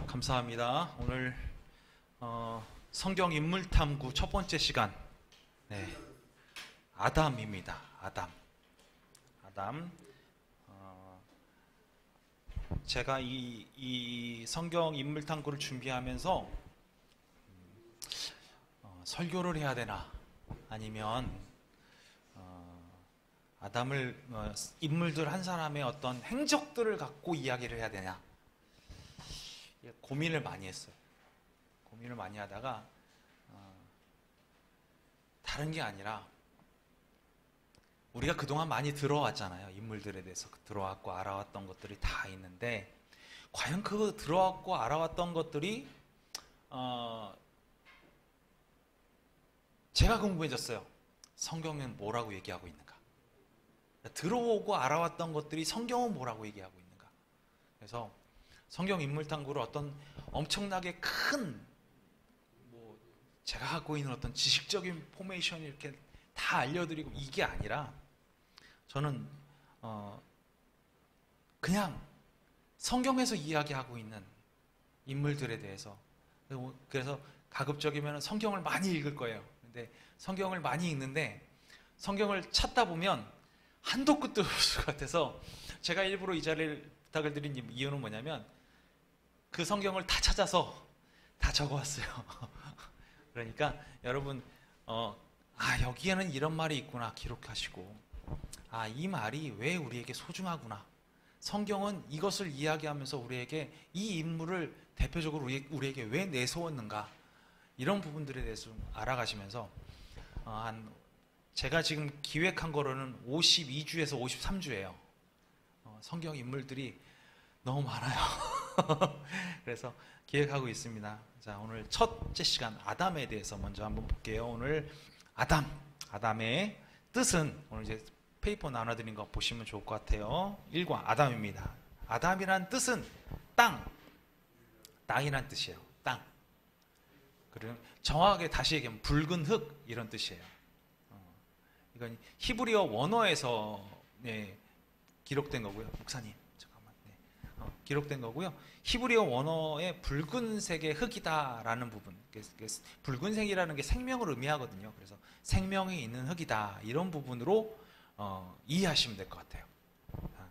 감사합니다. 오늘 성경 인물탐구 첫 번째 시간, 아담입니다. 아담. 제가 이 성경 인물탐구를 준비하면서 설교를 해야 되나, 아니면 아담을 인물들 한 사람의 어떤 행적들을 갖고 이야기를 해야 되냐, 고민을 많이 했어요. 고민을 많이 하다가 다른 게 아니라, 우리가 그동안 많이 들어왔잖아요. 인물들에 대해서 들어왔고 알아왔던 것들이 다 있는데, 과연 그 들어왔고 알아왔던 것들이 제가 궁금해졌어요. 성경은 뭐라고 얘기하고 있는가? 들어오고 알아왔던 것들이 성경은 뭐라고 얘기하고 있는가? 그래서 성경 인물탐구를 어떤 엄청나게 큰, 제가 갖고 있는 어떤 지식적인 포메이션을 이렇게 다 알려드리고 이게 아니라, 저는 그냥 성경에서 이야기하고 있는 인물들에 대해서, 그래서 가급적이면 성경을 많이 읽을 거예요. 근데 성경을 많이 읽는데 성경을 찾다 보면 한도 끝도 없을 것 같아서, 제가 일부러 이 자리를 부탁을 드린 이유는 뭐냐면, 그 성경을 다 찾아서 다 적어왔어요. 그러니까 여러분, 여기에는 이런 말이 있구나 기록하시고, 이 말이 왜 우리에게 소중하구나, 성경은 이것을 이야기하면서 우리에게 이 인물을 대표적으로 우리에게 왜 내세웠는가, 이런 부분들에 대해서 좀 알아가시면서, 제가 지금 기획한 거로는 52주에서 53주예요. 성경 인물들이 너무 많아요. 그래서 기획하고 있습니다. 자, 오늘 첫째 시간 아담에 대해서 먼저 한번 볼게요. 오늘 아담의 뜻은, 오늘 이제 페이퍼 나눠드린 거 보시면 좋을 것 같아요. 1과 아담입니다. 아담이란 뜻은 땅이란 뜻이에요. 땅. 그리고 정확하게 다시 얘기하면 붉은 흙, 이런 뜻이에요. 이건 히브리어 원어에서 기록된 거고요. 목사님, 잠깐만. 기록된 거고요. 히브리어 원어의 붉은색의 흙이다라는 부분, 붉은색이라는 게 생명을 의미하거든요. 그래서 생명이 있는 흙이다, 이런 부분으로 이해하시면 될 것 같아요.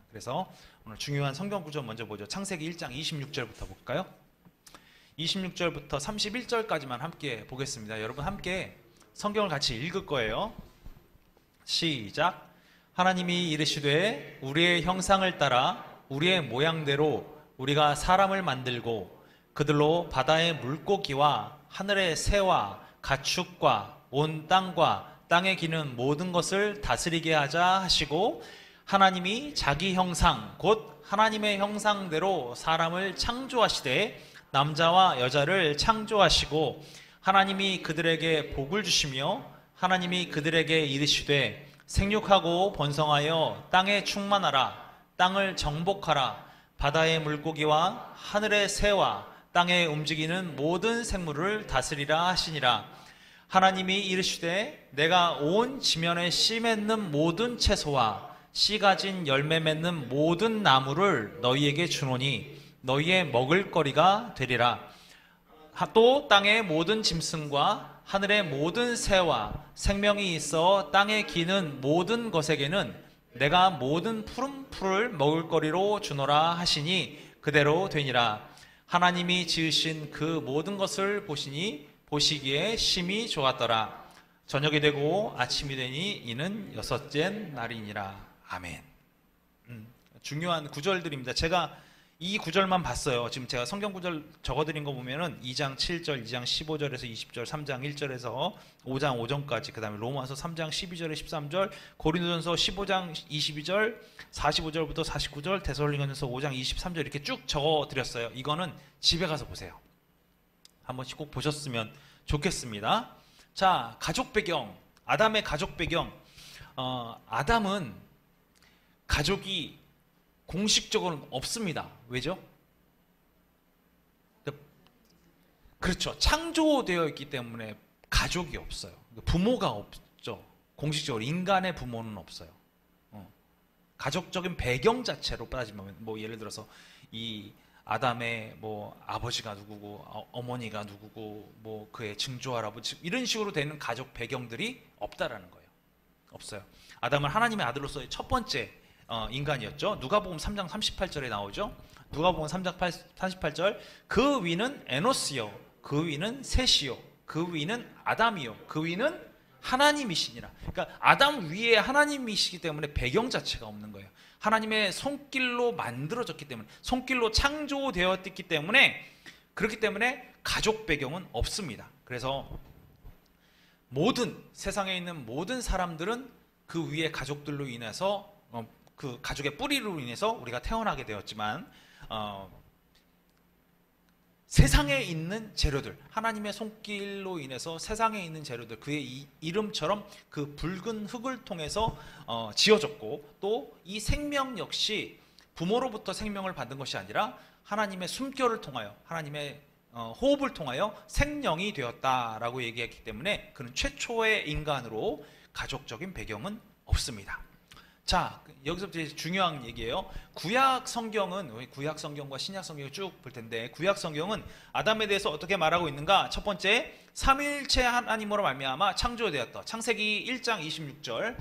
그래서 오늘 중요한 성경 구절 먼저 보죠. 창세기 1장 26절부터 볼까요? 26절부터 31절까지만 함께 보겠습니다. 여러분 함께 성경을 같이 읽을 거예요. 시작. 하나님이 이르시되 우리의 형상을 따라 우리의 모양대로 우리가 사람을 만들고 그들로 바다의 물고기와 하늘의 새와 가축과 온 땅과 땅에 기는 모든 것을 다스리게 하자 하시고, 하나님이 자기 형상 곧 하나님의 형상대로 사람을 창조하시되 남자와 여자를 창조하시고, 하나님이 그들에게 복을 주시며 하나님이 그들에게 이르시되 생육하고 번성하여 땅에 충만하라, 땅을 정복하라, 바다의 물고기와 하늘의 새와 땅에 움직이는 모든 생물을 다스리라 하시니라. 하나님이 이르시되 내가 온 지면에 씨 맺는 모든 채소와 씨 가진 열매 맺는 모든 나무를 너희에게 주노니 너희의 먹을거리가 되리라. 또 땅의 모든 짐승과 하늘의 모든 새와 생명이 있어 땅에 기는 모든 것에게는 내가 모든 푸른 풀을 먹을거리로 주노라 하시니 그대로 되니라. 하나님이 지으신 그 모든 것을 보시니 보시기에 심히 좋았더라. 저녁이 되고 아침이 되니 이는 여섯째 날이니라. 아멘. 중요한 구절들입니다. 제가 이 구절만 봤어요. 지금 제가 성경 구절 적어드린 거 보면은 2장 7절, 2장 15절에서 20절, 3장 1절에서 5장 5절까지, 그 다음에 로마서 3장 12절에 13절, 고린도전서 15장 22절, 45절부터 49절, 데살로니가전서 5장 23절, 이렇게 쭉 적어드렸어요. 이거는 집에 가서 보세요. 한 번씩 꼭 보셨으면 좋겠습니다. 자, 가족 배경, 아담의 가족 배경. 아담은 가족이 공식적으로는 없습니다. 왜죠? 그렇죠. 창조되어 있기 때문에 가족이 없어요. 부모가 없죠. 공식적으로 인간의 부모는 없어요. 가족적인 배경 자체로 따지면, 예를 들어서 이 아담의 뭐 아버지가 누구고 어머니가 누구고 뭐 그의 증조할아버지 이런 식으로 되는 가족 배경들이 없다라는 거예요. 없어요. 아담은 하나님의 아들로서의 첫 번째 인간이었죠. 누가복음 3장 38절에 나오죠. 누가복음 3장 38절 그 위는 에노스요 그 위는 셋이요 그 위는 아담이요 그 위는 하나님이시니라. 그러니까 아담 위에 하나님이시기 때문에 배경 자체가 없는 거예요. 하나님의 손길로 만들어졌기 때문에 손길로 창조되었기 때문에 그렇기 때문에 가족 배경은 없습니다. 그래서 모든 세상에 있는 모든 사람들은 그 위에 가족들로 인해서 그 가족의 뿌리로 인해서 우리가 태어나게 되었지만 세상에 있는 재료들 하나님의 손길로 인해서 세상에 있는 재료들 그의 이름처럼 그 붉은 흙을 통해서 지어졌고 또 이 생명 역시 부모로부터 생명을 받은 것이 아니라 하나님의 숨결을 통하여 하나님의 호흡을 통하여 생명이 되었다라고 얘기했기 때문에 그는 최초의 인간으로 가족적인 배경은 없습니다. 자, 여기서부터 이제 중요한 얘기예요. 구약 성경은 구약 성경과 신약 성경을 쭉 볼 텐데 구약 성경은 아담에 대해서 어떻게 말하고 있는가? 첫 번째, 삼위일체 하나님으로 말미암아 창조되었다. 창세기 1장 26절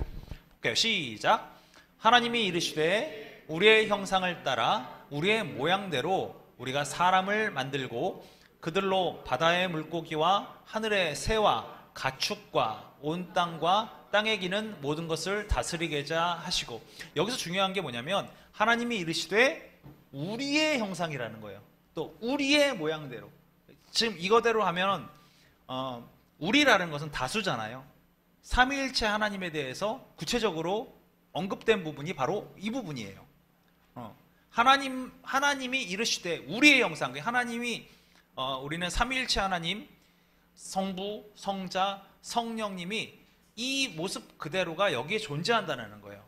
볼게요. 시작. 하나님이 이르시되 우리의 형상을 따라 우리의 모양대로 우리가 사람을 만들고 그들로 바다의 물고기와 하늘의 새와 가축과 온 땅과 땅에 기는 모든 것을 다스리게자 하시고 여기서 중요한 게 뭐냐면 하나님이 이르시되 우리의 형상이라는 거예요. 또 우리의 모양대로 지금 이거대로 하면 우리라는 것은 다수잖아요. 삼위일체 하나님에 대해서 구체적으로 언급된 부분이 바로 이 부분이에요. 하나님이 이르시되 우리의 형상 하나님이 우리는 삼위일체 하나님 성부, 성자, 성령님이 이 모습 그대로가 여기에 존재한다는 거예요.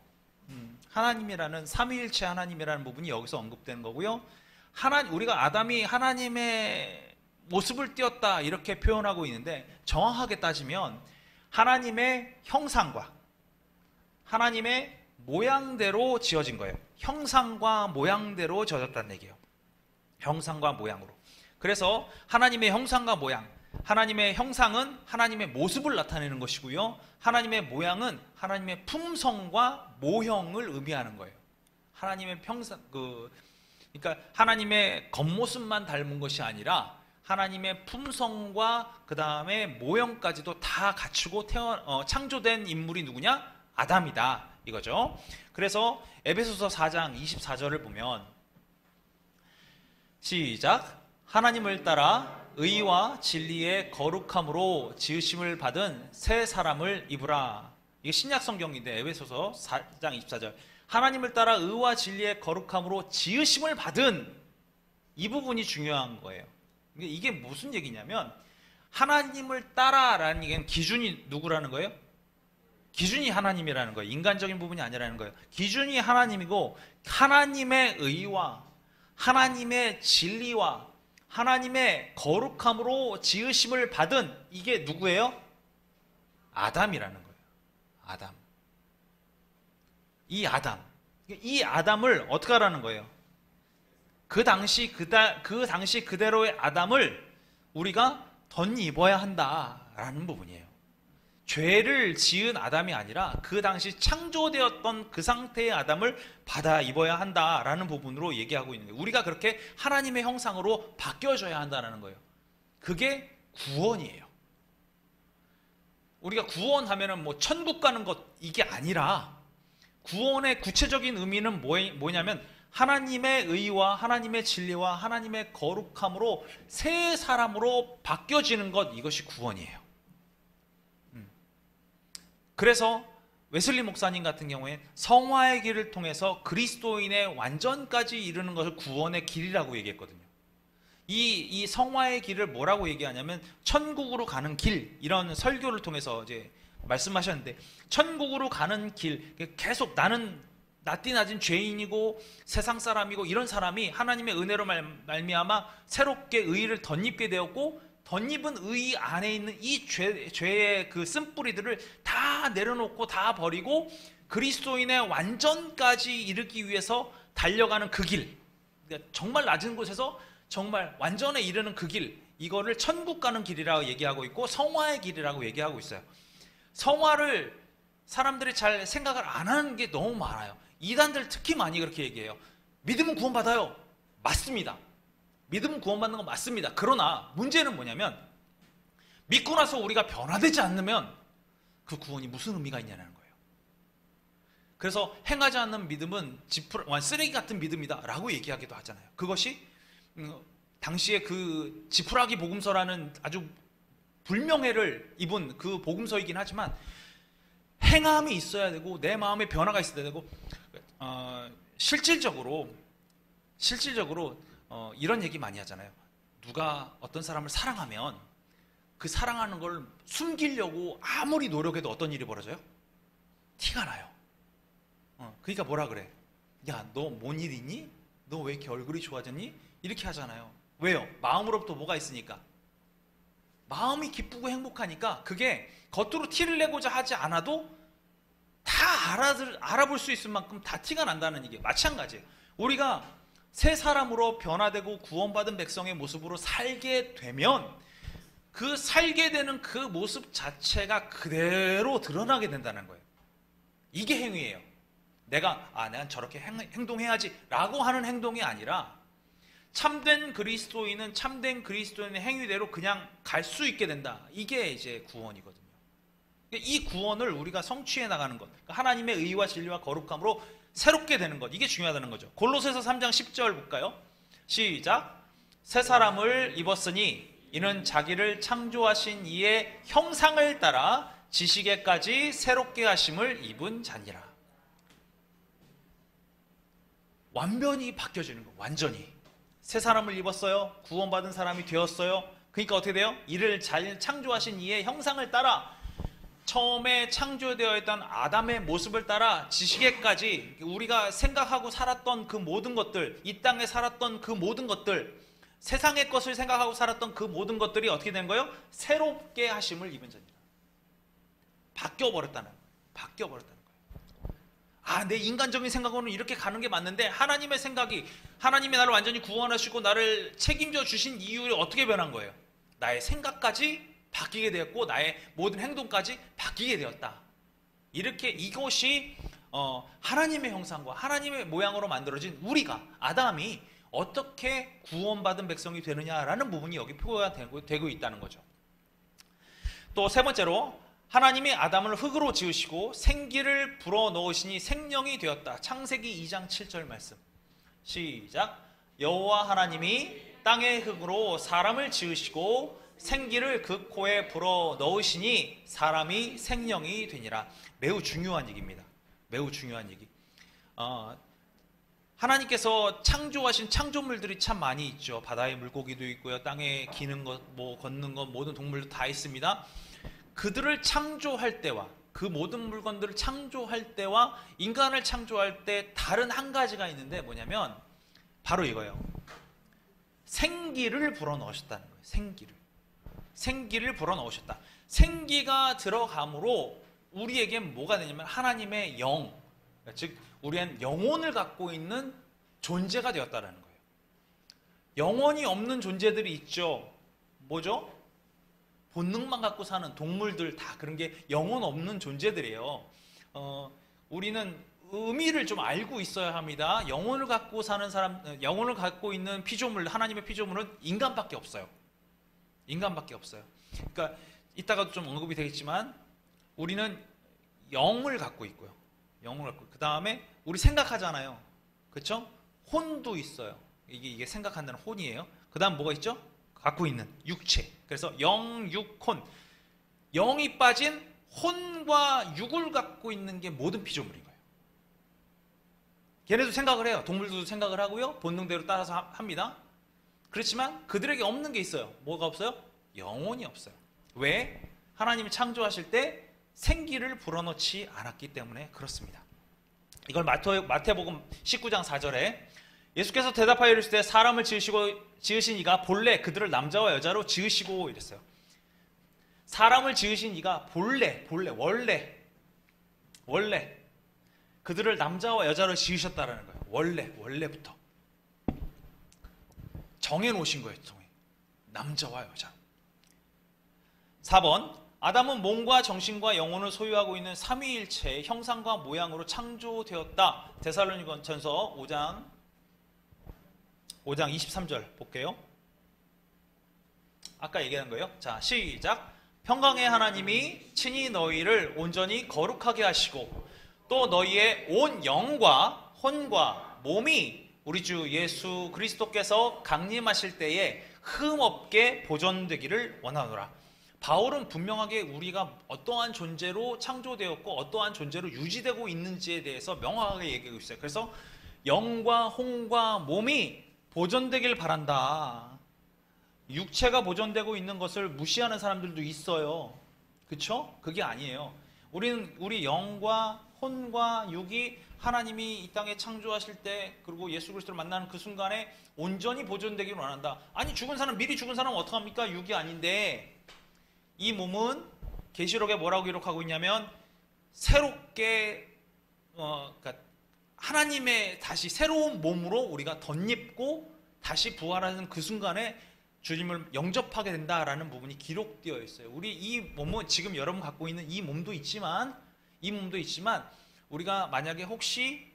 하나님이라는 삼위일체 하나님이라는 부분이 여기서 언급된 거고요. 우리가 아담이 하나님의 모습을 띄었다 이렇게 표현하고 있는데 정확하게 따지면 하나님의 형상과 하나님의 모양대로 지어진 거예요. 형상과 모양대로 지어졌다는 얘기예요. 형상과 모양으로. 그래서 하나님의 형상과 모양 하나님의 형상은 하나님의 모습을 나타내는 것이고요. 하나님의 모양은 하나님의 품성과 모형을 의미하는 거예요. 하나님의 그러니까 하나님의 겉모습만 닮은 것이 아니라 하나님의 품성과 그 다음에 모형까지도 다 갖추고 창조된 인물이 누구냐? 아담이다 이거죠. 그래서 에베소서 4장 24절을 보면 시작. 하나님을 따라 의와 진리의 거룩함으로 지으심을 받은 새 사람을 입으라. 이게 신약 성경인데 에베소서 4장 24절 하나님을 따라 의와 진리의 거룩함으로 지으심을 받은 이 부분이 중요한 거예요. 이게 무슨 얘기냐면 하나님을 따라라는 얘기는 기준이 누구라는 거예요? 기준이 하나님이라는 거예요. 인간적인 부분이 아니라는 거예요. 기준이 하나님이고 하나님의 의와 하나님의 진리와 하나님의 거룩함으로 지으심을 받은 이게 누구예요? 아담이라는 거예요. 아담. 이 아담을 어떻게 하라는 거예요? 그 당시 그대로의 아담을 우리가 덧입어야 한다라는 부분이에요. 죄를 지은 아담이 아니라 그 당시 창조되었던 그 상태의 아담을 받아 입어야 한다라는 부분으로 얘기하고 있는 거예요. 우리가 그렇게 하나님의 형상으로 바뀌어져야 한다는 거예요. 그게 구원이에요. 우리가 구원하면은 뭐 천국 가는 것 이게 아니라 구원의 구체적인 의미는 뭐냐면 하나님의 의와 하나님의 진리와 하나님의 거룩함으로 새 사람으로 바뀌어지는 것 이것이 구원이에요. 그래서 웨슬리 목사님 같은 경우에 성화의 길을 통해서 그리스도인의 완전까지 이르는 것을 구원의 길이라고 얘기했거든요. 이 성화의 길을 뭐라고 얘기하냐면 천국으로 가는 길 이런 설교를 통해서 이제 말씀하셨는데 천국으로 가는 길 계속 나는 낯디 낮은 죄인이고 세상 사람이고 이런 사람이 하나님의 은혜로 말미암아 새롭게 의를 덧입게 되었고 덧입은 의 안에 있는 이 죄의 그 쓴뿌리들을 다 내려놓고 다 버리고 그리스도인의 완전까지 이르기 위해서 달려가는 그 길 그러니까 정말 낮은 곳에서 정말 완전에 이르는 그 길, 이거를 천국 가는 길이라고 얘기하고 있고 성화의 길이라고 얘기하고 있어요. 성화를 사람들이 잘 생각을 안 하는 게 너무 많아요. 이단들 특히 많이 그렇게 얘기해요. 믿으면 구원받아요. 맞습니다. 믿으면 구원받는 건 맞습니다. 그러나 문제는 뭐냐면 믿고 나서 우리가 변화되지 않으면 그 구원이 무슨 의미가 있냐는 거예요. 그래서 행하지 않는 믿음은 쓰레기 같은 믿음이다 라고 얘기하기도 하잖아요. 그것이 당시에 그 지푸라기 복음서라는 아주 불명예를 입은 그 복음서이긴 하지만 행함이 있어야 되고 내 마음에 변화가 있어야 되고 실질적으로 이런 얘기 많이 하잖아요. 누가 어떤 사람을 사랑하면 그 사랑하는 걸 숨기려고 아무리 노력해도 어떤 일이 벌어져요? 티가 나요. 그러니까 뭐라 그래? 야, 너 뭔 일 있니? 너 왜 이렇게 얼굴이 좋아졌니? 이렇게 하잖아요. 왜요? 마음으로부터 뭐가 있으니까. 마음이 기쁘고 행복하니까 그게 겉으로 티를 내고자 하지 않아도 다 알아볼 수 있을 만큼 다 티가 난다는 얘기예요. 마찬가지예요. 우리가 새 사람으로 변화되고 구원받은 백성의 모습으로 살게 되면 그 살게 되는 그 모습 자체가 그대로 드러나게 된다는 거예요. 이게 행위예요. 내가 저렇게 행동해야지 라고 하는 행동이 아니라 참된 그리스도인은 참된 그리스도인의 행위대로 그냥 갈 수 있게 된다. 이게 이제 구원이거든요. 이 구원을 우리가 성취해 나가는 것, 하나님의 의와 진리와 거룩함으로 새롭게 되는 것, 이게 중요하다는 거죠. 골로새서 3장 10절 볼까요? 시작. 새 사람을 입었으니 이는 자기를 창조하신 이의 형상을 따라 지식에까지 새롭게 하심을 입은 자니라. 완전히 바뀌어지는 거, 완전히. 새 사람을 입었어요. 구원받은 사람이 되었어요. 그러니까 어떻게 돼요? 이를 잘 창조하신 이의 형상을 따라 처음에 창조되어 있던 아담의 모습을 따라 지식에까지 우리가 생각하고 살았던 그 모든 것들, 이 땅에 살았던 그 모든 것들, 세상의 것을 생각하고 살았던 그 모든 것들이 어떻게 된 거예요? 새롭게 하심을 입은 자니라. 바뀌어버렸다는 거예요. 바뀌어버렸다는 거예요. 내 인간적인 생각으로는 이렇게 가는 게 맞는데 하나님의 생각이, 하나님이 나를 완전히 구원하시고 나를 책임져 주신 이유를 어떻게 변한 거예요? 나의 생각까지 바뀌게 되었고 나의 모든 행동까지 바뀌게 되었다. 이렇게 이것이 하나님의 형상과 하나님의 모양으로 만들어진 우리가, 아담이 어떻게 구원받은 백성이 되느냐라는 부분이 여기 표가 되고 있다는 거죠. 또 세 번째로 하나님이 아담을 흙으로 지으시고 생기를 불어넣으시니 생명이 되었다. 창세기 2장 7절 말씀. 시작. 여호와 하나님이 땅의 흙으로 사람을 지으시고 생기를 그 코에 불어넣으시니 사람이 생명이 되니라. 매우 중요한 얘기입니다. 매우 중요한 얘기. 하나님께서 창조하신 창조물들이 참 많이 있죠. 바다의 물고기도 있고요. 땅에 기는 것, 걷는 것, 모든 동물도 다 있습니다. 그들을 창조할 때와 그 모든 물건들을 창조할 때와 인간을 창조할 때 다른 한 가지가 있는데 뭐냐면 바로 이거예요. 생기를 불어넣으셨다는 거예요. 생기를 불어넣으셨다. 생기가 들어감으로 우리에겐 뭐가 되냐면 하나님의 영, 즉 우리는 영혼을 갖고 있는 존재가 되었다는 거예요. 영혼이 없는 존재들이 있죠. 뭐죠? 본능만 갖고 사는 동물들, 다 그런 게 영혼 없는 존재들이에요. 우리는 의미를 좀 알고 있어야 합니다. 영혼을 갖고 사는 사람, 영혼을 갖고 있는 피조물, 하나님의 피조물은 인간밖에 없어요. 인간밖에 없어요. 그러니까 이따가도 좀 언급이 되겠지만 우리는 영을 갖고 있고요. 영을 갖고, 그 다음에 우리 생각하잖아요. 그렇죠? 혼도 있어요. 이게 생각한다는 혼이에요. 그 다음 뭐가 있죠? 갖고 있는 육체. 그래서 영, 육, 혼. 영이 빠진 혼과 육을 갖고 있는 게 모든 피조물인 거예요. 걔네도 생각을 해요. 동물들도 생각을 하고요. 본능대로 따라서 합니다. 그렇지만 그들에게 없는 게 있어요. 뭐가 없어요? 영혼이 없어요. 왜? 하나님이 창조하실 때 생기를 불어넣지 않았기 때문에 그렇습니다. 이걸 마태복음 19장 4절에 예수께서 대답하여 이르시되 사람을 지으신 이가 본래 그들을 남자와 여자로 지으시고 이랬어요. 사람을 지으신 이가 원래 그들을 남자와 여자로 지으셨다라는 거예요. 원래부터. 정해놓으신 거예요. 남자와 여자. 4번, 아담은 몸과 정신과 영혼을 소유하고 있는 삼위일체의 형상과 모양으로 창조되었다. 데살로니가전서 5장 23절 볼게요. 아까 얘기한 거예요. 자, 시작. 평강의 하나님이 친히 너희를 온전히 거룩하게 하시고 또 너희의 온 영과 혼과 몸이 우리 주 예수 그리스도께서 강림하실 때에 흠없게 보존되기를 원하노라. 바울은 분명하게 우리가 어떠한 존재로 창조되었고 어떠한 존재로 유지되고 있는지에 대해서 명확하게 얘기하고 있어요. 그래서 영과 혼과 몸이 보존되길 바란다. 육체가 보존되고 있는 것을 무시하는 사람들도 있어요. 그렇죠? 그게 아니에요. 우리 영과 혼과 육이 하나님이 이 땅에 창조하실 때 그리고 예수 그리스도를 만나는 그 순간에 온전히 보존되기를 원한다. 아니 미리 죽은 사람은 어떡합니까? 육이 아닌데 이 몸은 계시록에 뭐라고 기록하고 있냐면 새롭게 그러니까 하나님의 다시 새로운 몸으로 우리가 덧입고 다시 부활하는 그 순간에 주님을 영접하게 된다라는 부분이 기록되어 있어요. 우리 이 몸은 지금 여러분 갖고 있는 이 몸도 있지만 우리가 만약에 혹시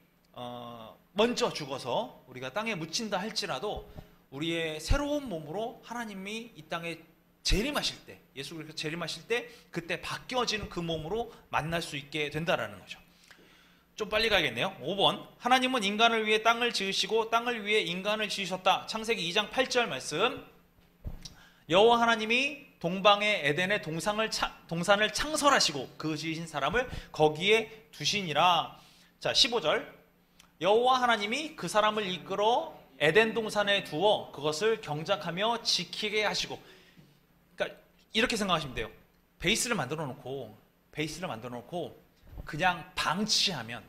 먼저 죽어서 우리가 땅에 묻힌다 할지라도 우리의 새로운 몸으로 하나님이 이 땅에 재림하실 때, 예수 그리스도 재림하실 때 그때 바뀌어지는 그 몸으로 만날 수 있게 된다라는 거죠. 좀 빨리 가야겠네요. 5번, 하나님은 인간을 위해 땅을 지으시고 땅을 위해 인간을 지으셨다. 창세기 2장 8절 말씀. 여호와 하나님이 동방의 에덴의 동산을 창설하시고 그 지으신 사람을 거기에 두시니라. 자, 15절. 여호와 하나님이 그 사람을 이끌어 에덴 동산에 두어 그것을 경작하며 지키게 하시고. 그러니까 이렇게 생각하시면 돼요. 베이스를 만들어 놓고 그냥 방치하면,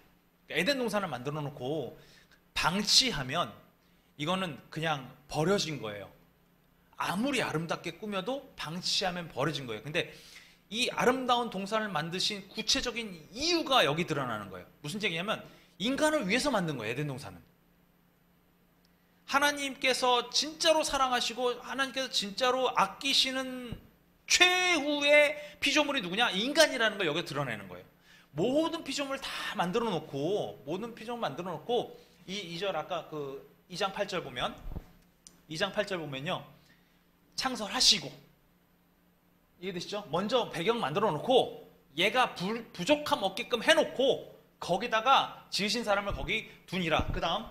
에덴 동산을 만들어 놓고 방치하면 이거는 그냥 버려진 거예요. 아무리 아름답게 꾸며도 방치하면 버려진 거예요. 근데 이 아름다운 동산을 만드신 구체적인 이유가 여기 드러나는 거예요. 무슨 얘기냐면 인간을 위해서 만든 거예요. 에덴 동산은 하나님께서 진짜로 사랑하시고 하나님께서 진짜로 아끼시는 최후의 피조물이 누구냐? 인간이라는 걸 여기 드러내는 거예요. 모든 피조물 다 만들어 놓고 이 2절 아까 그 2장 8절 보면요. 창설하시고, 이해되시죠? 먼저 배경 만들어 놓고 얘가 부족함 없게끔 해놓고 거기다가 지으신 사람을 거기 두니라. 그 다음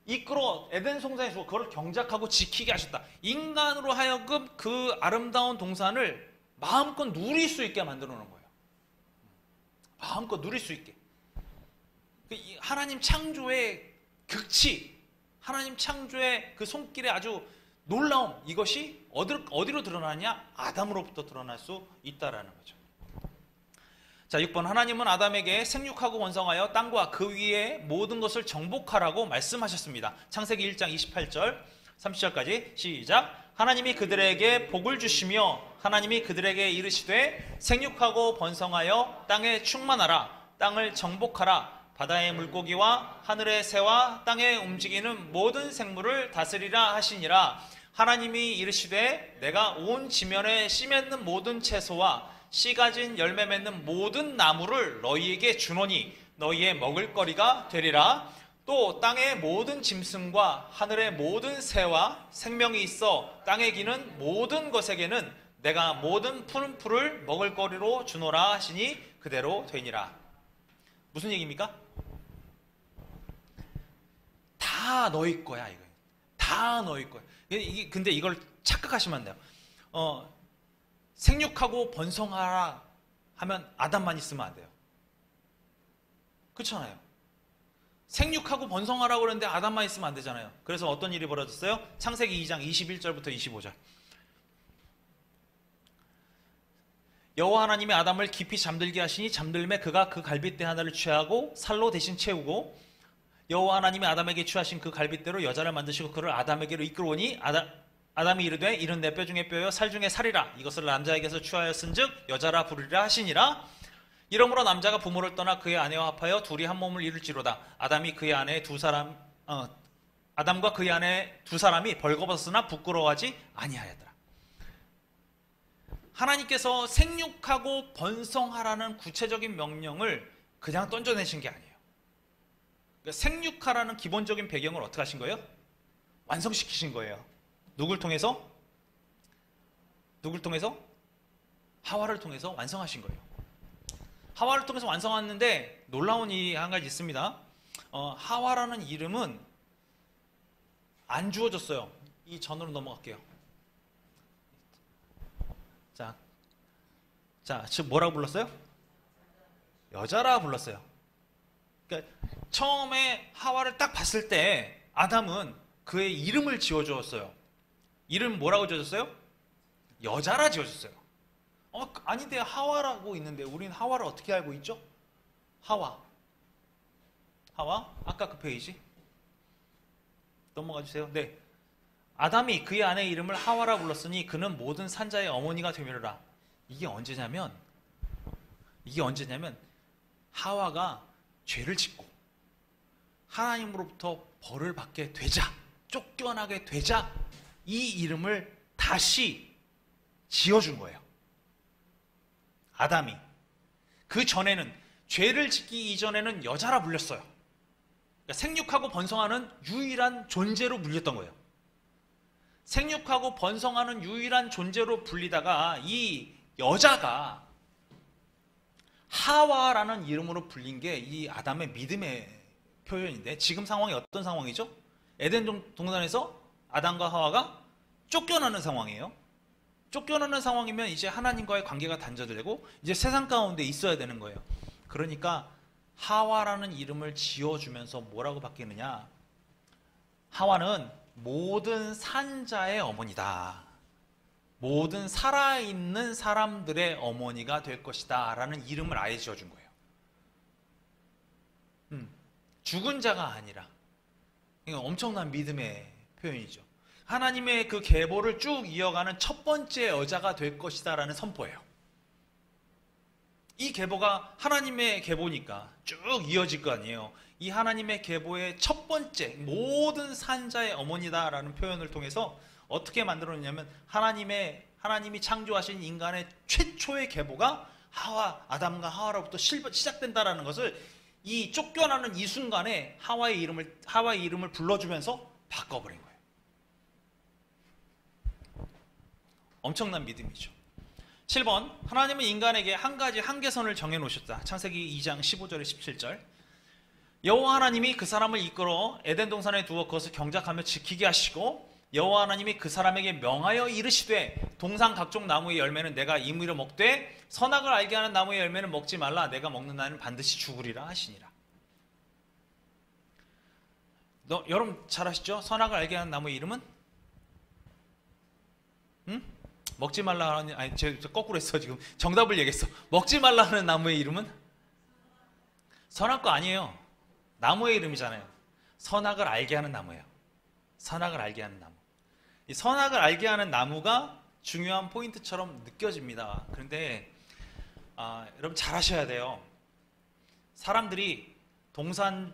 이끌어 에덴 동산에 두고 그걸 경작하고 지키게 하셨다. 인간으로 하여금 그 아름다운 동산을 마음껏 누릴 수 있게 만들어 놓은 거예요. 마음껏 누릴 수 있게. 하나님 창조의 극치, 하나님 창조의 그 손길의 아주 놀라움, 이것이 어디로 드러나냐? 아담으로부터 드러날 수 있다라는 거죠. 자, 6번. 하나님은 아담에게 생육하고 번성하여 땅과 그 위에 모든 것을 정복하라고 말씀하셨습니다. 창세기 1장 28절 30절까지 시작. 하나님이 그들에게 복을 주시며 하나님이 그들에게 이르시되 생육하고 번성하여 땅에 충만하라. 땅을 정복하라. 바다의 물고기와 하늘의 새와 땅에 움직이는 모든 생물을 다스리라 하시니라. 하나님이 이르시되 내가 온 지면에 씨 맺는 모든 채소와 씨 가진 열매 맺는 모든 나무를 너희에게 주노니 너희의 먹을거리가 되리라. 또 땅의 모든 짐승과 하늘의 모든 새와 생명이 있어 땅에 기는 모든 것에게는 내가 모든 푸른 풀을 먹을거리로 주노라 하시니 그대로 되니라. 무슨 얘기입니까? 다 너희 거야. 이거 다 너희 거야. 근데 이걸 착각하시면 안 돼요. 생육하고 번성하라 하면 아담만 있으면 안 돼요. 그렇잖아요. 생육하고 번성하라고 그러는데 아담만 있으면 안 되잖아요. 그래서 어떤 일이 벌어졌어요? 창세기 2장 21절부터 25절. 여호와 하나님이 아담을 깊이 잠들게 하시니 잠들매 그가 그 갈빗대 하나를 취하고 살로 대신 채우고 여호와 하나님이 아담에게 취하신 그 갈빗대로 여자를 만드시고 그를 아담에게로 이끌어오니 아담이 이르되 이는 내 뼈 중에 뼈요 살 중에 살이라. 이것을 남자에게서 취하였은즉 여자라 부르리라 하시니라. 이러므로 남자가 부모를 떠나 그의 아내와 합하여 둘이 한 몸을 이룰지로다. 아담이 그의 아내 아담과 그의 아내 두 사람이 벌거벗으나 부끄러워하지 아니하였더라. 하나님께서 생육하고 번성하라는 구체적인 명령을 그냥 던져내신 게 아니에요. 그러니까 생육하라는 기본적인 배경을 어떻게 하신 거예요? 완성시키신 거예요. 누굴 통해서? 누굴 통해서? 하와를 통해서 완성하신 거예요. 하와를 통해서 완성했는데 놀라운 일이 한 가지 있습니다. 하와라는 이름은 안 주어졌어요. 이 전으로 넘어갈게요. 자, 지금 뭐라고 불렀어요? 여자라 불렀어요. 그러니까 처음에 하와를 딱 봤을 때 아담은 그의 이름을 지어주었어요. 이름 뭐라고 지어줬어요? 여자라 지어줬어요. 아닌데 하와라고 있는데 우리는 하와를 어떻게 알고 있죠? 하와. 아까 그 페이지 넘어가 주세요. 네. 아담이 그의 아내의 이름을 하와라 불렀으니 그는 모든 산자의 어머니가 되밀어라. 이게 언제냐면 하와가 죄를 짓고 하나님으로부터 벌을 받게 되자, 쫓겨나게 되자 이 이름을 다시 지어준 거예요. 아담이. 그 전에는, 죄를 짓기 이전에는 여자라 불렸어요. 그러니까 생육하고 번성하는 유일한 존재로 불렸던 거예요. 생육하고 번성하는 유일한 존재로 불리다가 이 여자가 하와라는 이름으로 불린 게 이 아담의 믿음의 표현인데, 지금 상황이 어떤 상황이죠? 에덴 동산에서 아담과 하와가 쫓겨나는 상황이에요. 쫓겨나는 상황이면 이제 하나님과의 관계가 단절되고 이제 세상 가운데 있어야 되는 거예요. 그러니까 하와라는 이름을 지어주면서 뭐라고 바뀌느냐? 하와는 모든 산자의 어머니다. 모든 살아있는 사람들의 어머니가 될 것이다 라는 이름을 아예 지어준 거예요. 죽은 자가 아니라. 이건 엄청난 믿음의 표현이죠. 하나님의 그 계보를 쭉 이어가는 첫 번째 여자가 될 것이다 라는 선포예요. 이 계보가 하나님의 계보니까 쭉 이어질 거 아니에요. 이 하나님의 계보의 첫 번째, 모든 산자의 어머니다 라는 표현을 통해서 어떻게 만들어냈냐면 하나님이 창조하신 인간의 최초의 계보가 아담과 하와로부터 시작된다라는 것을 이 쫓겨나는 이 순간에 하와의 이름을 불러주면서 바꿔버린 거예요. 엄청난 믿음이죠. 7번, 하나님은 인간에게 한 가지 한계선을 정해놓으셨다. 창세기 2장 15절에 17절. 여호와 하나님이 그 사람을 이끌어 에덴 동산에 두어 그것을 경작하며 지키게 하시고 여호와 하나님이 그 사람에게 명하여 이르시되 동산 각종 나무의 열매는 내가 임의로 먹되 선악을 알게 하는 나무의 열매는 먹지 말라. 내가 먹는 나는 반드시 죽으리라 하시니라. 여러분 잘 아시죠? 선악을 알게 하는 나무의 이름은? 먹지 말라 하는, 아니 제가 거꾸로 했어. 지금 정답을 얘기했어. 먹지 말라 하는 나무의 이름은? 선악과 아니에요. 나무의 이름이잖아요. 선악을 알게 하는 나무예요. 선악을 알게 하는 나무. 이 선악을 알게 하는 나무가 중요한 포인트처럼 느껴집니다. 그런데 여러분 잘 아셔야 돼요. 사람들이 동산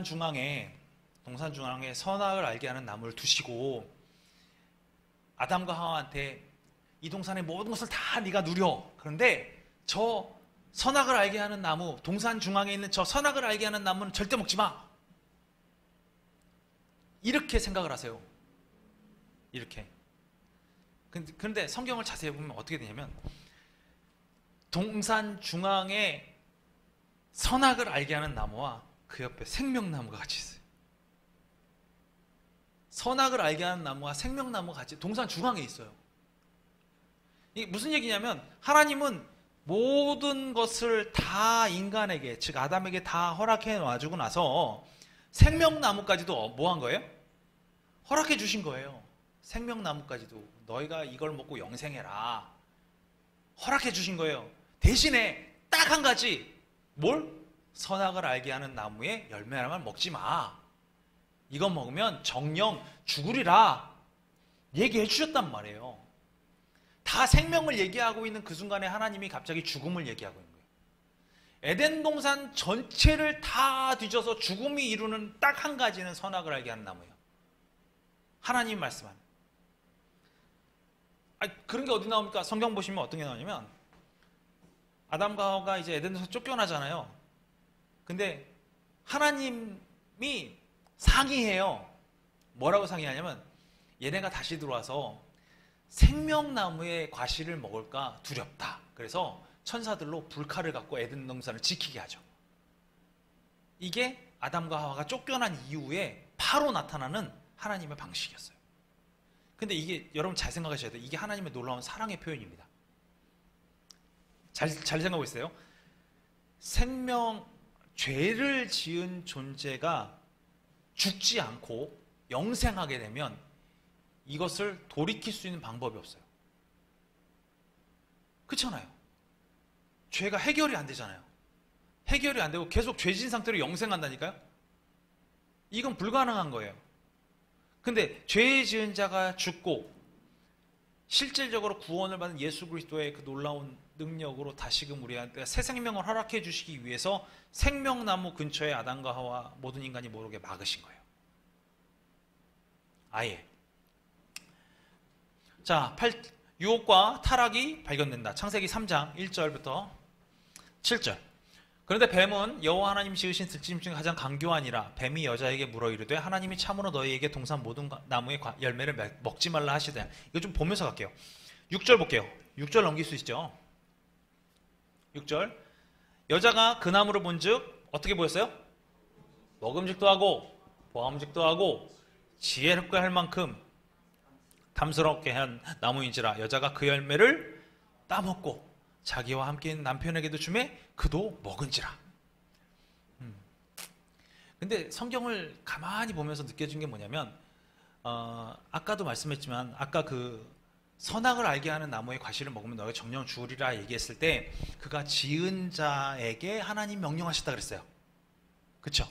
중앙에 선악을 알게 하는 나무를 두시고 아담과 하와한테 이 동산의 모든 것을 다 네가 누려. 그런데 저 선악을 알게 하는 나무, 동산 중앙에 있는 저 선악을 알게 하는 나무는 절대 먹지 마. 이렇게 생각을 하세요. 이렇게. 그런데 성경을 자세히 보면 어떻게 되냐면 동산 중앙에 선악을 알게 하는 나무와 그 옆에 생명나무가 같이 있어요. 선악을 알게 하는 나무와 생명나무가 같이 동산 중앙에 있어요. 이게 무슨 얘기냐면 하나님은 모든 것을 다 인간에게, 즉 아담에게 다 허락해 놔주고 나서 생명나무까지도 뭐 한 거예요? 허락해 주신 거예요. 생명나무까지도 너희가 이걸 먹고 영생해라. 허락해 주신 거예요. 대신에 딱 한 가지, 뭘? 선악을 알게 하는 나무의 열매를 먹지 마. 이거 먹으면 정령 죽으리라. 얘기해 주셨단 말이에요. 다 생명을 얘기하고 있는 그 순간에 하나님이 갑자기 죽음을 얘기하고 있는 거예요. 에덴 동산 전체를 다 뒤져서 죽음이 이루는 딱 한 가지는 선악을 알게 하는 나무예요. 하나님 말씀한. 그런 게 어디 나옵니까? 성경 보시면 어떤 게 나오냐면 아담과 하와가 이제 에덴에서 쫓겨나잖아요. 근데 하나님이 상의해요. 뭐라고 상의하냐면 얘네가 다시 들어와서 생명나무의 과실을 먹을까 두렵다. 그래서 천사들로 불칼을 갖고 에덴 동산을 지키게 하죠. 이게 아담과 하와가 쫓겨난 이후에 바로 나타나는 하나님의 방식이었어요. 근데 이게 여러분 잘 생각하셔야 돼요. 이게 하나님의 놀라운 사랑의 표현입니다. 잘 생각하고 있어요. 죄를 지은 존재가 죽지 않고 영생하게 되면 이것을 돌이킬 수 있는 방법이 없어요. 그렇잖아요. 죄가 해결이 안 되잖아요. 해결이 안 되고 계속 죄진 상태로 영생한다니까요. 이건 불가능한 거예요. 근데 죄 지은 자가 죽고 실질적으로 구원을 받은 예수 그리스도의 그 놀라운 능력으로 다시금 우리한테 새 생명을 허락해 주시기 위해서 생명나무 근처에 아담과 하와 모든 인간이 모르게 막으신 거예요. 아예. 자, 유혹과 타락이 발견된다. 창세기 3장 1절부터 7절. 그런데 뱀은 여호와 하나님 지으신 들짐승 중 가장 강교하니라. 뱀이 여자에게 물어 이르되 하나님이 참으로 너희에게 동산 모든 나무의 열매를 먹지 말라 하시되. 이거 좀 보면서 갈게요. 6절 볼게요. 6절 넘길 수 있죠. 6절. 여자가 그 나무를 본즉 어떻게 보였어요? 먹음직도 하고 보암직도 하고 지혜롭게 할 만큼 탐스럽게 한 나무인지라. 여자가 그 열매를 따먹고 자기와 함께 있는 남편에게도 주매 그도 먹은지라. 근데 성경을 가만히 보면서 느껴진 게 뭐냐면 아까도 말씀했지만 아까 그 선악을 알게 하는 나무의 과실을 먹으면 너희가 정령 죽으리라 얘기했을 때 그가 지은 자에게 하나님 명령하셨다 그랬어요. 그쵸?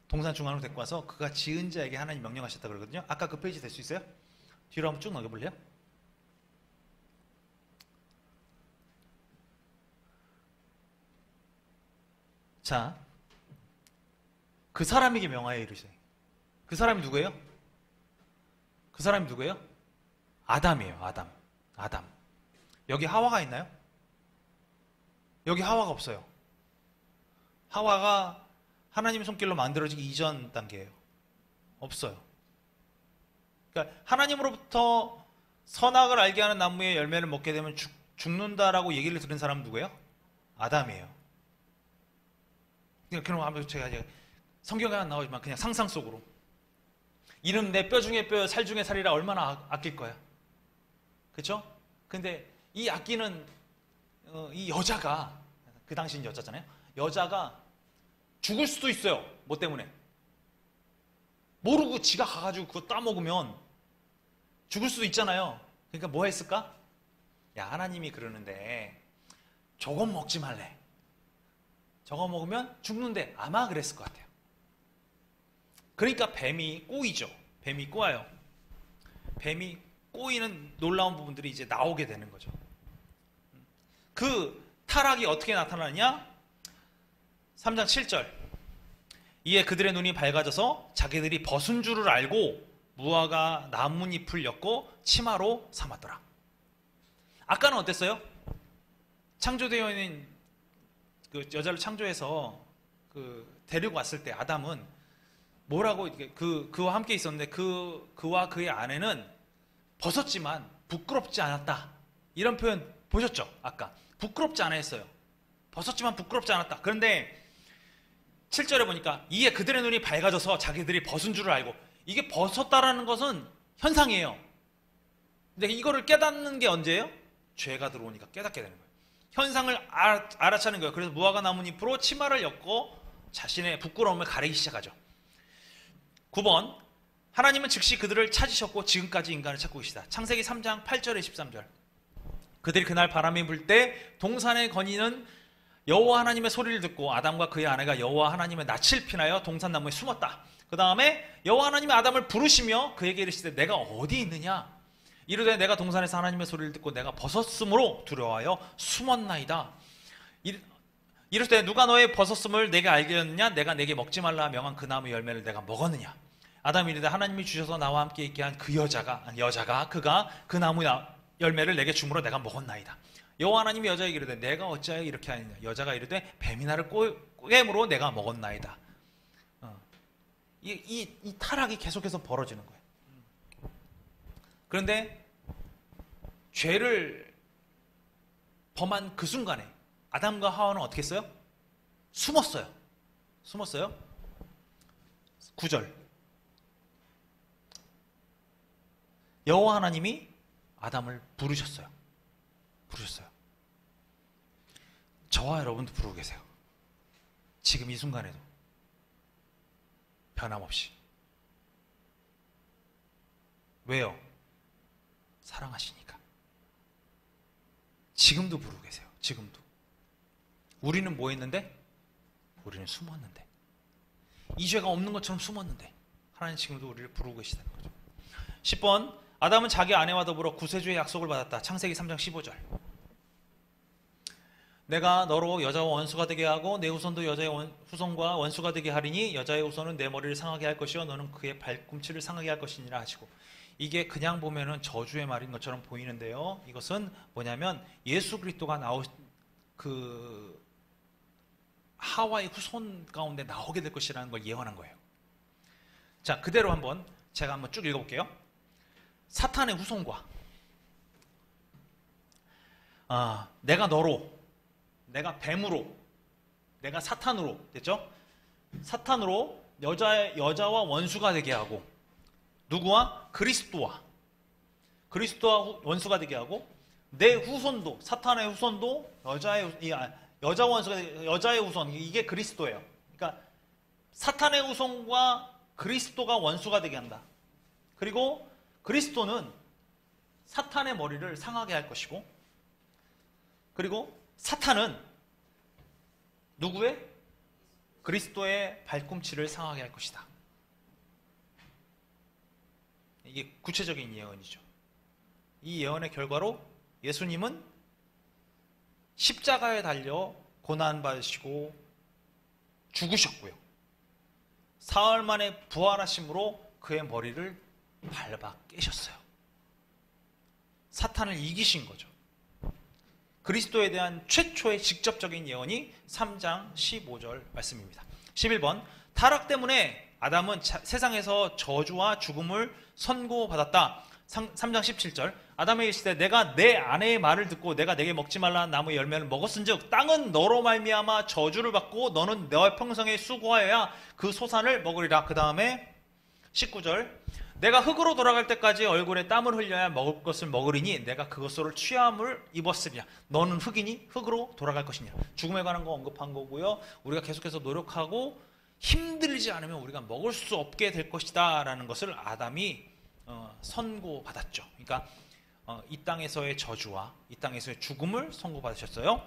동산 중앙으로 데리고 와서 그가 지은 자에게 하나님 명령하셨다 그러거든요. 아까 그 페이지 될 수 있어요? 뒤로 한번 쭉 넘겨볼래요? 자, 그 사람에게 명하여 이르시되. 그 사람이 누구예요? 그 사람이 누구예요? 아담이에요. 아담. 여기 하와가 있나요? 여기 하와가 없어요. 하와가 하나님의 손길로 만들어지기 이전 단계예요. 없어요. 그러니까 하나님으로부터 선악을 알게 하는 나무의 열매를 먹게 되면 죽는다라고 얘기를 들은 사람은 누구예요? 아담이에요. 그럼 제가 성경에 안 나오지만 그냥 상상 속으로 이는 내 뼈 중에 뼈 살 중에 살이라 얼마나 아낄 거야. 그렇죠? 근데 이 아끼는 이 여자가 그 당시는 여자잖아요. 여자가 죽을 수도 있어요. 뭐 때문에? 모르고 지가 가가지고 그거 따먹으면 죽을 수도 있잖아요. 그러니까 뭐 했을까? 야, 하나님이 그러는데 저건 먹지 말래. 저거 먹으면 죽는데. 아마 그랬을 것 같아요. 그러니까 뱀이 꼬이죠. 뱀이 꼬아요. 뱀이 꼬이는 놀라운 부분들이 이제 나오게 되는 거죠. 그 타락이 어떻게 나타나느냐? 3장 7절. 이에 그들의 눈이 밝아져서 자기들이 벗은 줄을 알고 무화과 나뭇잎을 엮고 치마로 삼았더라. 아까는 어땠어요? 창조되어 있는 그 여자를 창조해서 데리고 왔을 때 아담은 뭐라고 그와 함께 있었는데 그와 그의 아내는 벗었지만 부끄럽지 않았다. 이런 표현 보셨죠? 아까 부끄럽지 않아 했어요. 벗었지만 부끄럽지 않았다. 그런데 7절에 보니까 이에 그들의 눈이 밝아져서 자기들이 벗은 줄을 알고. 이게 벗었다라는 것은 현상이에요. 근데 이거를 깨닫는 게 언제예요? 죄가 들어오니까 깨닫게 되는 거예요. 현상을 알아차는 거예요. 그래서 무화과 나뭇잎으로 치마를 엮고 자신의 부끄러움을 가리기 시작하죠. 9번. 하나님은 즉시 그들을 찾으셨고 지금까지 인간을 찾고 계시다. 창세기 3장 8절에 13절. 그들이 그날 바람이 불 때 동산의 거니는 여호와 하나님의 소리를 듣고 아담과 그의 아내가 여호와 하나님의 낯을 피하여 동산나무에 숨었다. 그 다음에 여호와 하나님이 아담을 부르시며 그에게 이르시되 내가 어디 있느냐? 이르되 내가 동산에서 하나님의 소리를 듣고 내가 벗었으므로 두려워하여 숨었나이다. 이르되 누가 너의 벗었음을 내게 알게 하였느냐? 내가 내게 먹지 말라 명한 그 나무 열매를 내가 먹었느냐? 아담이 이르되 하나님이 주셔서 나와 함께 있게 한 그 여자가 그가 그 나무 열매를 내게 주므로 내가 먹었나이다. 여호와 하나님이 여자에게 이르되 내가 어찌하여 이렇게 하느냐. 여자가 이르되 뱀이 나를 꿰므로 내가 먹었나이다. 이 타락이 계속해서 벌어지는 거예요. 그런데 죄를 범한 그 순간에 아담과 하와는 어떻게 했어요? 숨었어요. 9절. 여호와 하나님이 아담을 부르셨어요. 저와 여러분도 부르고 계세요. 지금 이 순간에도 변함없이. 왜요? 사랑하시니까. 지금도 부르고 계세요. 지금도. 우리는 뭐 했는데? 우리는 숨었는데. 이 죄가 없는 것처럼 숨었는데 하나님 지금도 우리를 부르고 계시다는 거죠. 10번. 아담은 자기 아내와 더불어 구세주의 약속을 받았다. 창세기 3장 15절. 내가 너로 여자와 원수가 되게 하고 내 후손도 여자의 후손과 원수가 되게 하리니 여자의 후손은 내 머리를 상하게 할 것이요 너는 그의 발꿈치를 상하게 할 것이니라 하시고. 이게 그냥 보면은 저주의 말인 것처럼 보이는데요. 이것은 뭐냐면 예수 그리스도가 그 하와의 후손 가운데 나오게 될 것이라는 걸 예언한 거예요. 자, 그대로 제가 한번 쭉 읽어볼게요. 사탄의 후손과 내가 너로, 내가 뱀으로, 내가 사탄으로 됐죠? 사탄으로 여자와 원수가 되게 하고 누구와? 그리스도와 원수가 되게 하고 내 후손도, 사탄의 후손도 여자의 후손, 이게 그리스도예요. 그러니까 사탄의 후손과 그리스도가 원수가 되게 한다. 그리고 그리스도는 사탄의 머리를 상하게 할 것이고, 그리고 사탄은 누구의? 그리스도의 발꿈치를 상하게 할 것이다. 이게 구체적인 예언이죠. 이 예언의 결과로 예수님은 십자가에 달려 고난받으시고 죽으셨고요. 사흘 만에 부활하심으로 그의 머리를 밟아 깨셨어요. 사탄을 이기신 거죠. 그리스도에 대한 최초의 직접적인 예언이 3장 15절 말씀입니다. 11번. 타락 때문에 아담은 세상에서 저주와 죽음을 선고받았다. 3장 17절. 아담에게 이르시되 내가 내 아내의 말을 듣고 내가 내게 먹지 말라는 나무의 열매를 먹었은즉 땅은 너로 말미암아 저주를 받고 너는 너의 평생에 수고하여야 그 소산을 먹으리라. 그 다음에 19절. 내가 흙으로 돌아갈 때까지 얼굴에 땀을 흘려야 먹을 것을 먹으리니 내가 그것으로 취함을 입었으리라. 너는 흙이니 흙으로 돌아갈 것이냐. 죽음에 관한 거 언급한 거고요. 우리가 계속해서 노력하고 힘들지 않으면 우리가 먹을 수 없게 될 것이다 라는 것을 아담이 선고받았죠. 그러니까 이 땅에서의 저주와 이 땅에서의 죽음을 선고받으셨어요.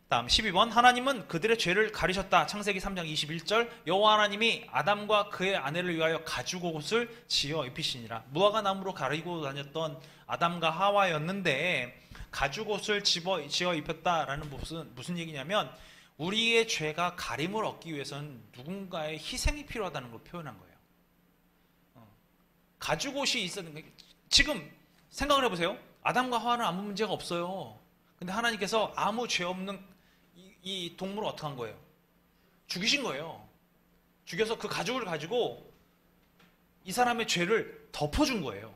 다음 12번. 하나님은 그들의 죄를 가리셨다. 창세기 3장 21절. 여호와 하나님이 아담과 그의 아내를 위하여 가죽옷을 지어 입히시니라. 무화과 나무로 가리고 다녔던 아담과 하와였는데 가죽옷을 지어 입혔다라는 무슨 얘기냐면 우리의 죄가 가림을 얻기 위해서는 누군가의 희생이 필요하다는 걸 표현한 거예요. 가죽옷이 있었는데 지금 생각을 해보세요. 아담과 하와는 아무 문제가 없어요. 근데 하나님께서 아무 죄 없는 이 동물을 어떻게 한 거예요? 죽이신 거예요. 죽여서 그 가죽을 가지고 이 사람의 죄를 덮어준 거예요.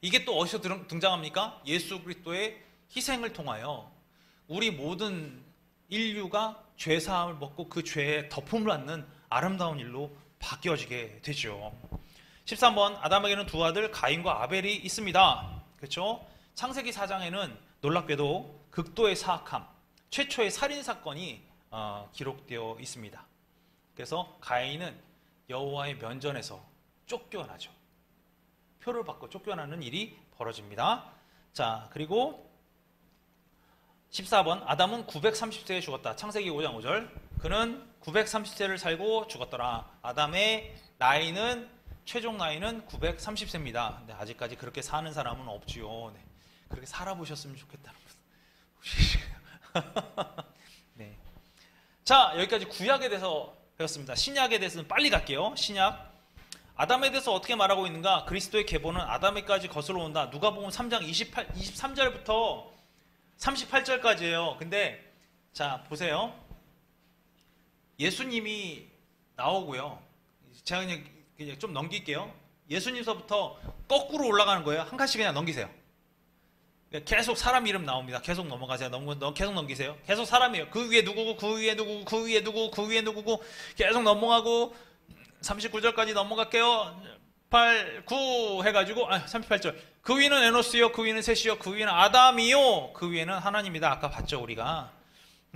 이게 또 어디서 등장합니까? 예수 그리스도의 희생을 통하여 우리 모든 인류가 죄사함을 먹고 그 죄에 덮음을 받는 아름다운 일로 바뀌어지게 되죠. 13번. 아담에게는 두 아들 가인과 아벨이 있습니다. 그렇죠? 창세기 4장에는 놀랍게도 극도의 사악함, 최초의 살인사건이 기록되어 있습니다. 그래서 가인은 여호와의 면전에서 쫓겨나죠. 표를 받고 쫓겨나는 일이 벌어집니다. 자, 그리고 14번. 아담은 930세에 죽었다. 창세기 5장 5절. 그는 930세를 살고 죽었더라. 아담의 최종 나이는 930세입니다. 근데 아직까지 그렇게 사는 사람은 없지요. 네. 그렇게 살아보셨으면 좋겠다는 것. 네. 자, 여기까지 구약에 대해서 배웠습니다. 신약에 대해서는 빨리 갈게요. 신약. 아담에 대해서 어떻게 말하고 있는가? 그리스도의 계보는 아담에까지 거슬러 온다. 누가복음 3장 23절부터 38절까지예요. 근데 자, 보세요. 예수님이 나오고요. 제가 그냥 좀 넘길게요. 예수님서부터 거꾸로 올라가는 거예요. 한 칸씩 그냥 넘기세요. 계속 사람 이름 나옵니다. 계속 넘어가세요. 계속 넘기세요. 계속 사람이에요. 그 위에 누구고, 그 위에 누구고, 그 위에 누구고, 그 위에 누구고, 계속 넘어가고 39절까지 넘어갈게요. 8, 9 해가지고 38절. 그 위는 에노스요, 그 위는 셋이요, 그 위는 아담이요, 그 위에는 하나님이다. 아까 봤죠 우리가.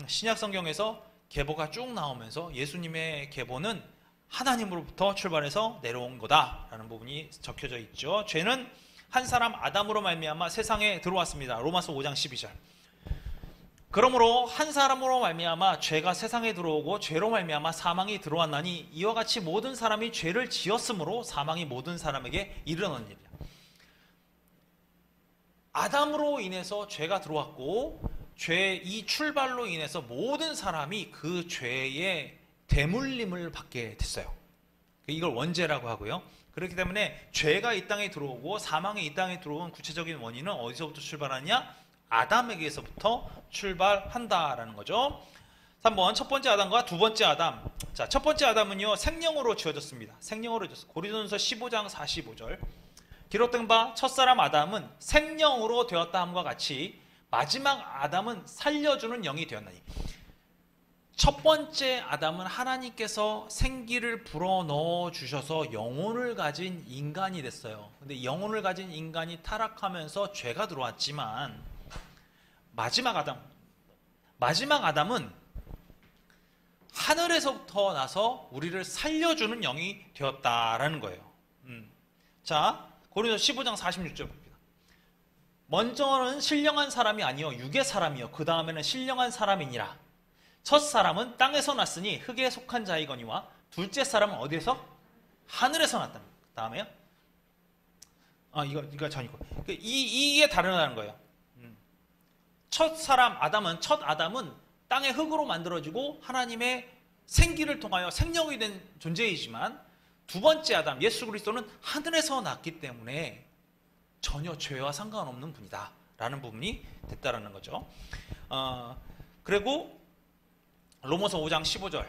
신약 성경에서 계보가 쭉 나오면서 예수님의 계보는 하나님으로부터 출발해서 내려온 거다라는 부분이 적혀져 있죠. 죄는 한 사람 아담으로 말미암아 세상에 들어왔습니다. 로마서 5장 12절. 그러므로 한 사람으로 말미암아 죄가 세상에 들어오고 죄로 말미암아 사망이 들어왔나니 이와 같이 모든 사람이 죄를 지었으므로 사망이 모든 사람에게 이르는 일이야. 아담으로 인해서 죄가 들어왔고 이 출발로 인해서 모든 사람이 그 죄의 대물림을 받게 됐어요. 이걸 원죄라고 하고요. 그렇기 때문에 죄가 이 땅에 들어오고 사망이 이 땅에 들어온 구체적인 원인은 어디서부터 출발하냐? 아담에게서부터 출발한다라는 거죠. 3번 첫 번째 아담과 두 번째 아담. 자, 첫 번째 아담은요 생령으로 지어졌습니다. 생령으로 지었어요. 고린도전서 15장 45절. 기록된 바 첫사람 아담은 생령으로 되었다 함과 같이 마지막 아담은 살려주는 영이 되었나니. 첫 번째 아담은 하나님께서 생기를 불어넣어 주셔서 영혼을 가진 인간이 됐어요. 근데 영혼을 가진 인간이 타락하면서 죄가 들어왔지만 마지막 아담은 하늘에서부터 나서 우리를 살려주는 영이 되었다라는 거예요. 자, 고린도서 15장 46절 봅니다. 먼저는 신령한 사람이 아니요 육의 사람이요 그 다음에는 신령한 사람이니라. 첫 사람은 땅에서 났으니 흙에 속한 자이거니와 둘째 사람은 어디에서? 하늘에서 났답니다. 그 다음에요? 이거 전이고. 이게 다르다는 거예요. 첫 아담은 땅의 흙으로 만들어지고 하나님의 생기를 통하여 생명이 된 존재이지만 두 번째 아담, 예수 그리스도는 하늘에서 났기 때문에 전혀 죄와 상관없는 분이다 라는 부분이 됐다라는 거죠. 그리고 로마서 5장 15절.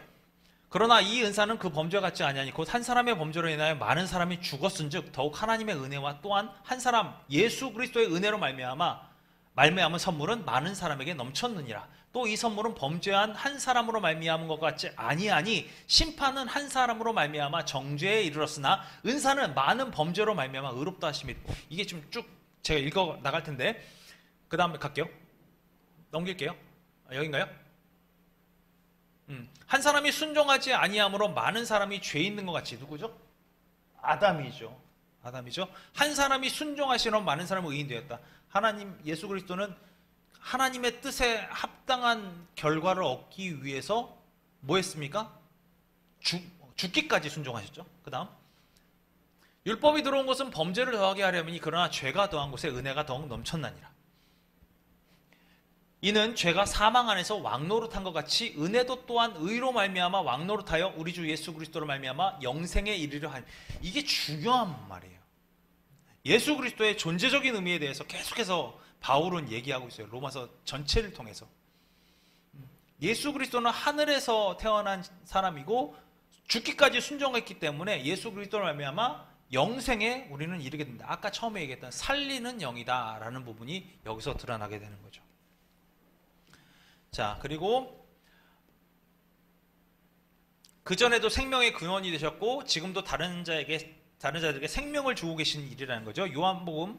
그러나 이 은사는 그 범죄와 같지 아니하니 곧 한 사람의 범죄로 인하여 많은 사람이 죽었은즉 더욱 하나님의 은혜와 또한 한 사람 예수 그리스도의 은혜로 말미암은 선물은 많은 사람에게 넘쳤느니라. 또 이 선물은 범죄한 한 사람으로 말미암은 것 같지 아니하니 심판은 한 사람으로 말미암아 정죄에 이르렀으나 은사는 많은 범죄로 말미암아 의롭다 하심이. 이게 좀 쭉 제가 읽어 나갈 텐데 그 다음에 갈게요. 넘길게요. 여긴가요? 한 사람이 순종하지 아니함으로 많은 사람이 죄 있는 것 같이. 누구죠? 아담이죠. 한 사람이 순종하시러 많은 사람은 의인 되었다. 하나님 예수 그리스도는 하나님의 뜻에 합당한 결과를 얻기 위해서 뭐 했습니까? 죽기까지 순종하셨죠. 그 다음 율법이 들어온 것은 범죄를 더하게 하려니 그러나 죄가 더한 곳에 은혜가 더욱 넘쳤나니라. 이는 죄가 사망 안에서 왕노릇한 것 같이 은혜도 또한 의로 말미암아 왕노릇하여 우리 주 예수 그리스도로 말미암아 영생에 이르려 하니. 이게 중요한 말이에요. 예수 그리스도의 존재적인 의미에 대해서 계속해서 바울은 얘기하고 있어요. 로마서 전체를 통해서. 예수 그리스도는 하늘에서 태어난 사람이고 죽기까지 순종했기 때문에 예수 그리스도로 말미암아 영생에 우리는 이르게 된다. 아까 처음에 얘기했던 살리는 영이다 라는 부분이 여기서 드러나게 되는 거죠. 자, 그리고 그전에도 생명의 근원이 되셨고 지금도 다른 자들에게 생명을 주고 계신 일이라는 거죠. 요한복음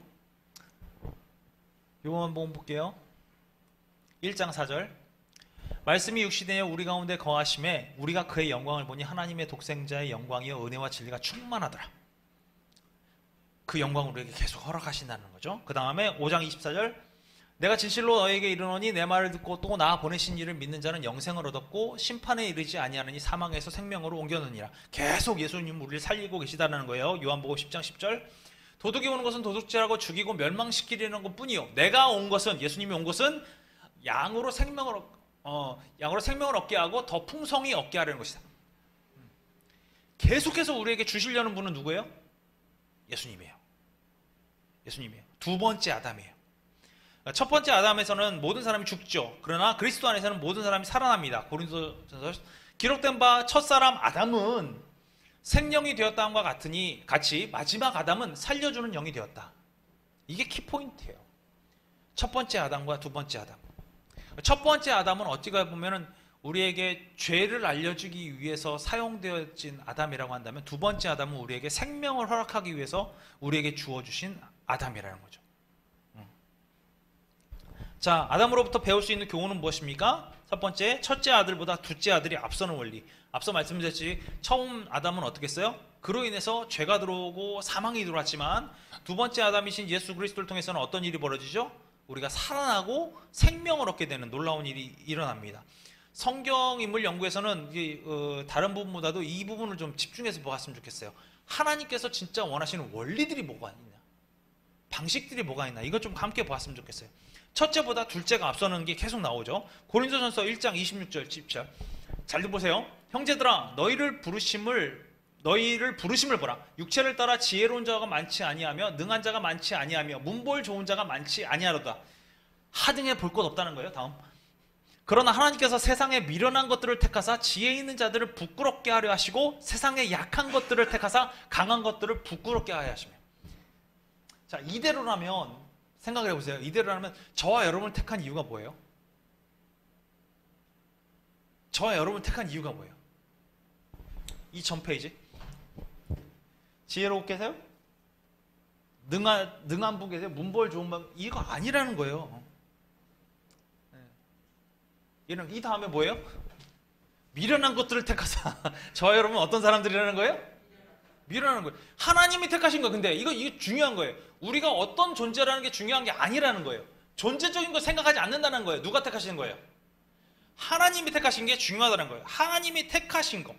볼게요. 1장 4절. 말씀이 육신되어 우리 가운데 거하심에 우리가 그의 영광을 보니 하나님의 독생자의 영광이요 은혜와 진리가 충만하더라. 그 영광을 우리에게 계속 허락하신다는 거죠. 그 다음에 5장 24절. 내가 진실로 너에게 이르노니 내 말을 듣고 또 나 보내신 이를 믿는 자는 영생을 얻었고 심판에 이르지 아니하느니 사망에서 생명으로 옮겨느니라. 계속 예수님 우리를 살리고 계시다는 거예요. 요한복음 10장 10절. 도둑이 오는 것은 도둑질하고 죽이고 멸망시키려는 것뿐이요 내가 온 것은, 예수님이 온 것은 양으로 생명을 얻게 하고 더 풍성히 얻게 하려는 것이다. 계속해서 우리에게 주시려는 분은 누구예요? 예수님이에요. 예수님이에요. 두 번째 아담이에요. 첫 번째 아담에서는 모든 사람이 죽죠. 그러나 그리스도 안에서는 모든 사람이 살아납니다. 고린도전서 기록된 바 첫사람 아담은 생명이 되었다함과 같이 마지막 아담은 살려주는 영이 되었다. 이게 키포인트예요. 첫 번째 아담과 두 번째 아담. 첫 번째 아담은 어찌 보면은 우리에게 죄를 알려주기 위해서 사용되어진 아담이라고 한다면, 두 번째 아담은 우리에게 생명을 허락하기 위해서 우리에게 주어주신 아담이라는 거죠. 자, 아담으로부터 배울 수 있는 교훈은 무엇입니까? 첫 번째, 첫째 아들보다 둘째 아들이 앞서는 원리. 앞서 말씀드렸지, 처음 아담은 어떻게 했어요? 그로 인해서 죄가 들어오고 사망이 들어왔지만, 두 번째 아담이신 예수 그리스도를 통해서는 어떤 일이 벌어지죠? 우리가 살아나고 생명을 얻게 되는 놀라운 일이 일어납니다. 성경 인물 연구에서는 다른 부분보다도 이 부분을 좀 집중해서 보았으면 좋겠어요. 하나님께서 진짜 원하시는 원리들이 뭐가 있나, 방식들이 뭐가 있나, 이것 좀 함께 보았으면 좋겠어요. 첫째보다 둘째가 앞서는 게 계속 나오죠. 고린도전서 1장 26절 17절 잘 보세요. 형제들아, 너희를 부르심을 보라. 육체를 따라 지혜로운 자가 많지 아니하며 능한 자가 많지 아니하며 문볼 좋은 자가 많지 아니하로다. 하등해 볼 것 없다는 거예요. 다음, 그러나 하나님께서 세상에 미련한 것들을 택하사 지혜 있는 자들을 부끄럽게 하려 하시고 세상에 약한 것들을 택하사 강한 것들을 부끄럽게 하려 하시며. 자, 이대로라면 생각을 해보세요. 이대로라면 저와 여러분을 택한 이유가 뭐예요? 저와 여러분을 택한 이유가 뭐예요? 이 전 페이지, 지혜로운 계세요? 능한 분 계세요? 문벌 좋은 분, 이거 아니라는 거예요. 이 다음에 뭐예요? 미련한 것들을 택하사. 저와 여러분 어떤 사람들이라는 거예요? 미련한 거예요. 하나님이 택하신 거예요. 근데 이거 중요한 거예요. 우리가 어떤 존재라는 게 중요한 게 아니라는 거예요. 존재적인 거 생각하지 않는다는 거예요. 누가 택하시는 거예요? 하나님이 택하신 게 중요하다는 거예요. 하나님이 택하신 거.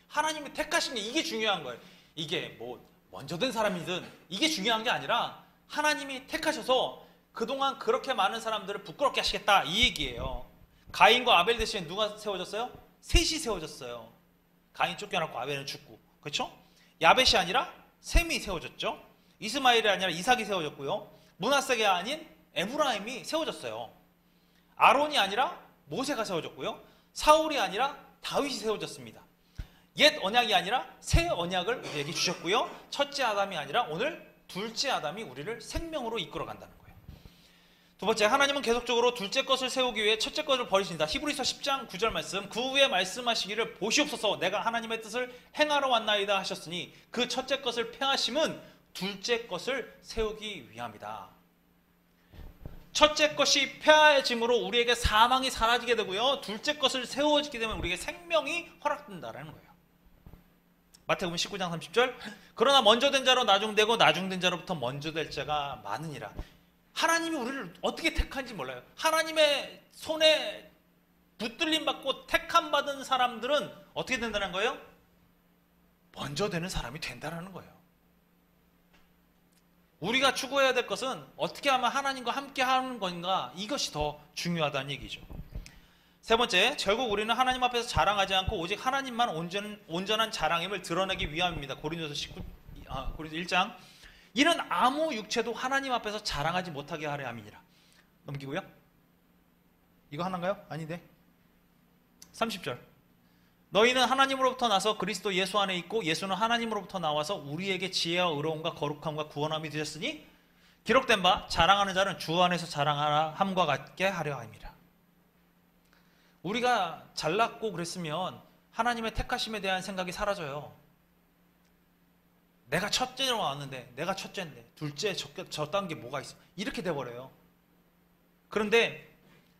하나님이 택하신 게, 이게 중요한 거예요. 이게 뭐 먼저 된 사람이든 이게 중요한 게 아니라 하나님이 택하셔서 그동안 그렇게 많은 사람들을 부끄럽게 하시겠다, 이 얘기예요. 가인과 아벨 대신에 누가 세워졌어요? 셋이 세워졌어요. 가인 쫓겨났고 아벨은 죽고, 그렇죠? 야벳이 아니라 셈이 세워졌죠. 이스마엘이 아니라 이삭이 세워졌고요. 므낫세가 아닌 에브라임이 세워졌어요. 아론이 아니라 모세가 세워졌고요. 사울이 아니라 다윗이 세워졌습니다. 옛 언약이 아니라 새 언약을 우리에게 주셨고요. 첫째 아담이 아니라 오늘 둘째 아담이 우리를 생명으로 이끌어 간다는 거예요. 두 번째, 하나님은 계속적으로 둘째 것을 세우기 위해 첫째 것을 버리신다. 히브리서 10장 9절 말씀, 그 후에 말씀하시기를 보시옵소서 내가 하나님의 뜻을 행하러 왔나이다 하셨으니 그 첫째 것을 폐하심은 둘째 것을 세우기 위함이다. 첫째 것이 폐하여짐으로 우리에게 사망이 사라지게 되고요, 둘째 것을 세워지게 되면 우리에게 생명이 허락된다는 거예요. 마태복음 19장 30절, 그러나 먼저 된 자로 나중되고 나중된 자로부터 먼저 될 자가 많으니라. 하나님이 우리를 어떻게 택한지 몰라요. 하나님의 손에 붙들림 받고 택함 받은 사람들은 어떻게 된다는 거예요? 먼저 되는 사람이 된다는 거예요. 우리가 추구해야 될 것은 어떻게 하면 하나님과 함께 하는 건가, 이것이 더 중요하다는 얘기죠. 세 번째, 결국 우리는 하나님 앞에서 자랑하지 않고 오직 하나님만 온전한 자랑임을 드러내기 위함입니다. 고린도서 1장, 이는 아무 육체도 하나님 앞에서 자랑하지 못하게 하려 함이니라. 넘기고요. 이거 하나인가요? 아닌데. 30절, 너희는 하나님으로부터 나서 그리스도 예수 안에 있고 예수는 하나님으로부터 나와서 우리에게 지혜와 의로움과 거룩함과 구원함이 되셨으니 기록된 바 자랑하는 자는 주 안에서 자랑하라 함과 같게 하려 함이라. 우리가 잘났고 그랬으면 하나님의 택하심에 대한 생각이 사라져요. 내가 첫째로 왔는데, 내가 첫째인데 둘째 저딴 게 뭐가 있어, 이렇게 돼버려요. 그런데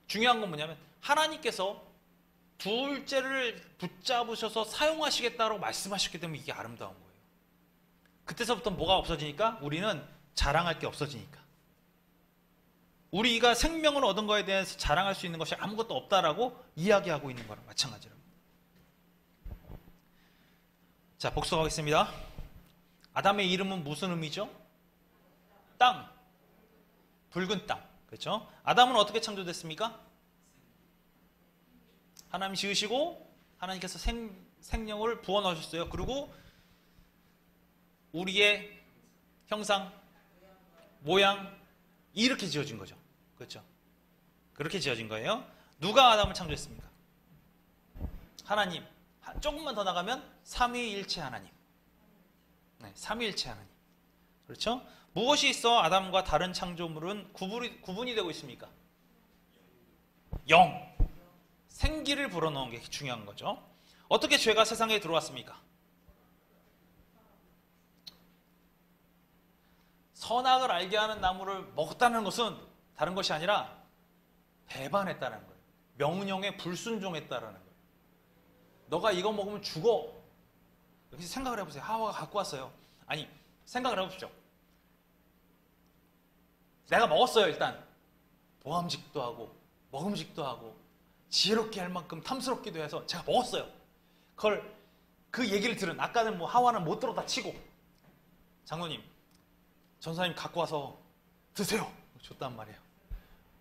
중요한 건 뭐냐면 하나님께서 둘째를 붙잡으셔서 사용하시겠다고 말씀하셨기 때문에 이게 아름다운 거예요. 그때서부터 뭐가 없어지니까? 우리는 자랑할 게 없어지니까. 우리가 생명을 얻은 거에 대해서 자랑할 수 있는 것이 아무것도 없다라고 이야기하고 있는 거랑 마찬가지로. 자, 복습하겠습니다. 아담의 이름은 무슨 의미죠? 땅, 붉은 땅, 그렇죠? 아담은 어떻게 창조됐습니까? 하나님 지으시고 하나님께서 생명을 부어 넣으셨어요. 그리고 우리의 형상, 모양 이렇게 지어진 거죠. 그렇죠? 그렇게 지어진 거예요. 누가 아담을 창조했습니까? 하나님. 조금만 더 나가면 삼위일체 하나님. 네, 삼위일체 하나님. 그렇죠? 무엇이 있어 아담과 다른 창조물은 구분이 되고 있습니까? 영. 생기를 불어넣은 게 중요한 거죠. 어떻게 죄가 세상에 들어왔습니까? 선악을 알게 하는 나무를 먹었다는 것은 다른 것이 아니라 배반했다는 거예요. 명령에 불순종했다는 거예요. 너가 이거 먹으면 죽어. 여기서 생각을 해보세요. 하와가 갖고 왔어요. 아니, 생각을 해보십시오. 내가 먹었어요. 일단 보암직도 하고 먹음직도 하고 지혜롭게 할 만큼 탐스럽기도 해서 제가 먹었어요. 그 얘기를 들은, 아까는 뭐 하와는 못 들었다 치고, 장로님, 전사님 갖고 와서 드세요. 줬단 말이에요.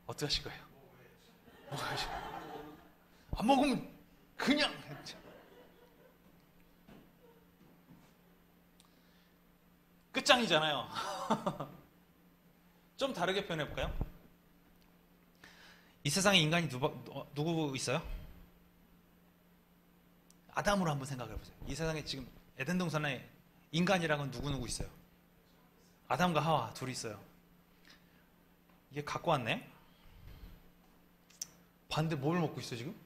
어떻게 하실 거예요? 안 먹으면 그냥. 끝장이잖아요. 좀 다르게 표현해볼까요? 이 세상에 인간이 누구 있어요? 아담으로 한번 생각해보세요. 이 세상에 지금 에덴 동산에 인간이랑은 누구 있어요? 아담과 하와 둘이 있어요. 이게 갖고 왔네? 반대 뭘 먹고 있어 지금?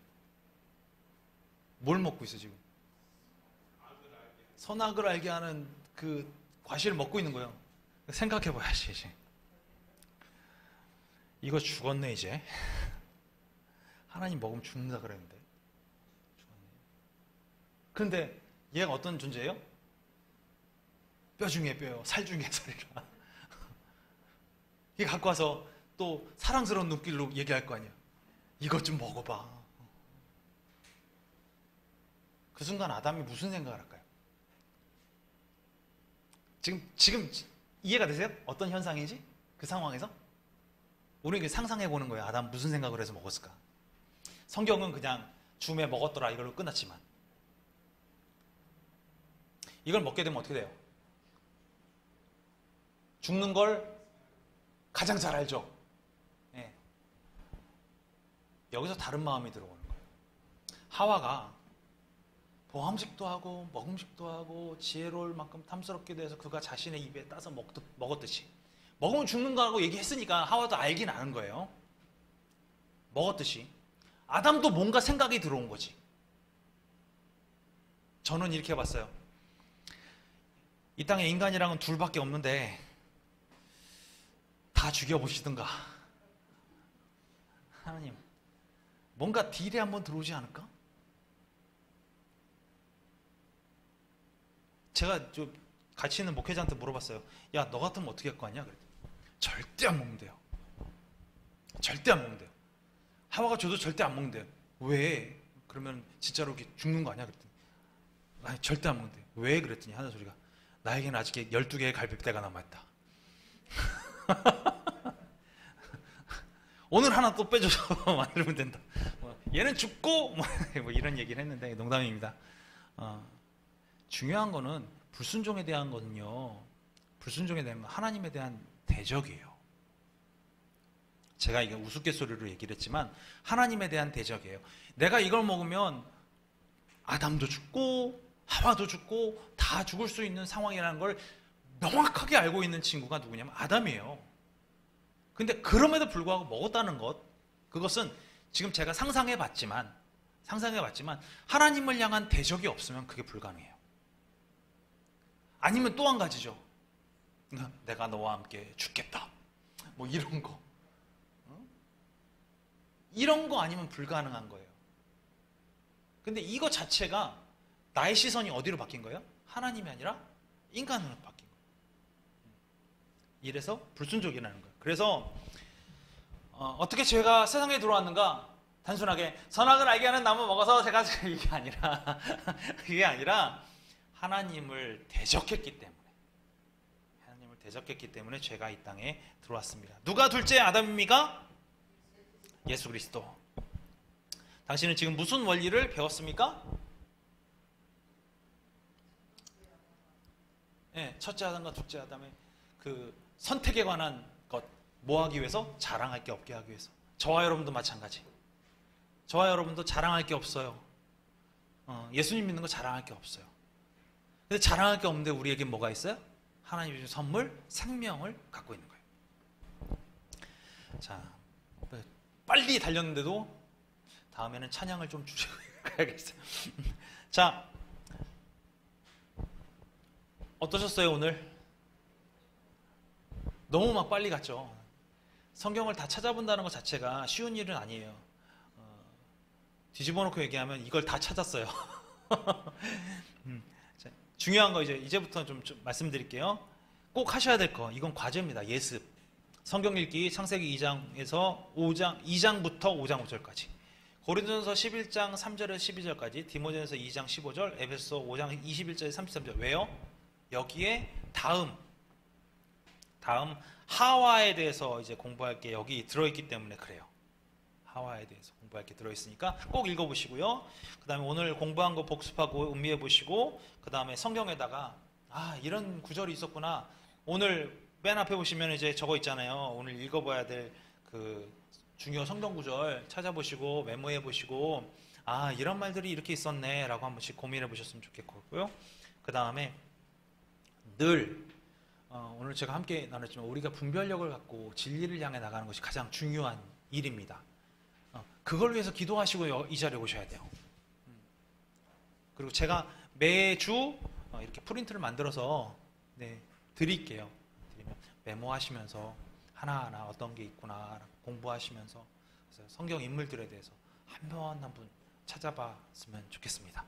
뭘 먹고 있어 지금? 선악을 알게 하는 그 과실을 먹고 있는 거예요. 생각해봐야지 이제. 이거 죽었네 이제. 하나님 먹으면 죽는다 그랬는데 죽었네. 그런데 얘가 어떤 존재예요? 뼈 중에 뼈요, 살 중에 살이라. 이게 갖고 와서 또 사랑스러운 눈길로 얘기할 거 아니야. 이것 좀 먹어봐. 그 순간 아담이 무슨 생각을 할까요? 지금 이해가 되세요? 어떤 현상인지? 그 상황에서? 우리 상상해 보는 거예요. 아담 무슨 생각을 해서 먹었을까? 성경은 그냥 줌에 먹었더라 이걸로 끝났지만, 이걸 먹게 되면 어떻게 돼요? 죽는 걸 가장 잘 알죠. 네. 여기서 다른 마음이 들어오는 거예요. 하와가 보암직도 하고 먹음직도 하고 지혜로울 만큼 탐스럽기도 해서 그가 자신의 입에 따서 먹었듯이, 먹으면 죽는 거라고 얘기했으니까 하와도 알긴 아는 거예요. 먹었듯이 아담도 뭔가 생각이 들어온 거지. 저는 이렇게 봤어요. 이 땅에 인간이랑은 둘밖에 없는데 다 죽여보시든가. 하나님, 뭔가 딜에 한번 들어오지 않을까? 제가 같이 있는 목회자한테 물어봤어요. 야, 너 같으면 어떻게 할 거 아니야? 그랬더니 절대 안 먹는데요. 절대 안 먹는데요. 하와가 저도 절대 안 먹는데요. 왜? 그러면 진짜로 죽는 거 아니야? 그랬더니 아니, 절대 안 먹는데요. 왜? 그랬더니 하는 소리가, 나에게는 아직 12개의 갈비뼈가 남아있다. 오늘 하나 또 빼줘서 만들면 된다. 얘는 죽고 뭐 이런 얘기를 했는데 농담입니다. 중요한 거는 불순종에 대한 거는요, 불순종에 대한 건 하나님에 대한 대적이에요. 제가 이게 우스갯소리로 얘기를 했지만 하나님에 대한 대적이에요. 내가 이걸 먹으면 아담도 죽고 하와도 죽고 다 죽을 수 있는 상황이라는 걸 명확하게 알고 있는 친구가 누구냐면 아담이에요. 근데 그럼에도 불구하고 먹었다는 것, 그것은 지금 제가 상상해 봤지만 하나님을 향한 대적이 없으면 그게 불가능해요. 아니면 또 한 가지죠. 내가 너와 함께 죽겠다. 뭐 이런 거. 이런 거 아니면 불가능한 거예요. 근데 이거 자체가 나의 시선이 어디로 바뀐 거예요? 하나님이 아니라 인간으로 바뀐 거예요. 이래서 불순종이라는 거예요. 그래서 어떻게 죄가 세상에 들어왔는가? 단순하게 선악을 알게 하는 나무 먹어서 제가 그게 아니라 하나님을 대적했기 때문에 죄가 이 땅에 들어왔습니다. 누가 둘째 아담입니까? 예수 그리스도. 당신은 지금 무슨 원리를 배웠습니까? 예, 첫째 하단과 둘째 하단에 그 선택에 관한 것, 뭐 하기 위해서? 자랑할 게 없게 하기 위해서. 저와 여러분도 마찬가지. 저와 여러분도 자랑할 게 없어요. 예수님 믿는 거 자랑할 게 없어요. 근데 자랑할 게 없는데 우리에게 뭐가 있어요? 하나님이 주신 선물, 생명을 갖고 있는 거예요. 자, 빨리 달렸는데도 다음에는 찬양을 좀 줄이고 가야겠어요. 자, 어떠셨어요 오늘? 너무 막 빨리 갔죠. 성경을 다 찾아본다는 것 자체가 쉬운 일은 아니에요. 뒤집어 놓고 얘기하면 이걸 다 찾았어요. 자, 중요한 거 이제부터 좀 말씀드릴게요. 꼭 하셔야 될 거, 이건 과제입니다. 예습. 성경 읽기 창세기 2장에서 2장부터 5장 5절까지. 고린도전서 11장 3절에서 12절까지, 디모데전서 2장 15절, 에베소 5장 21절에서 33절. 왜요? 여기에 다음 하와에 대해서 이제 공부할 게 여기 들어있기 때문에 그래요. 하와에 대해서 공부할 게 들어있으니까 꼭 읽어보시고요. 그 다음에 오늘 공부한 거 복습하고 음미해 보시고, 그 다음에 성경에다가 이런 구절이 있었구나. 오늘 맨 앞에 보시면 이제 저거 있잖아요. 오늘 읽어봐야 될 그 중요 성경 구절 찾아보시고 메모해 보시고, 이런 말들이 이렇게 있었네 라고 한 번씩 고민해 보셨으면 좋겠고요. 그 다음에 늘 오늘 제가 함께 나눴지만 우리가 분별력을 갖고 진리를 향해 나가는 것이 가장 중요한 일입니다. 그걸 위해서 기도하시고 이 자리에 오셔야 돼요. 그리고 제가 매주 이렇게 프린트를 만들어서 드릴게요. 드리면 메모하시면서 하나하나 어떤 게 있구나 공부하시면서, 그래서 성경 인물들에 대해서 한 분 한 분 찾아봤으면 좋겠습니다.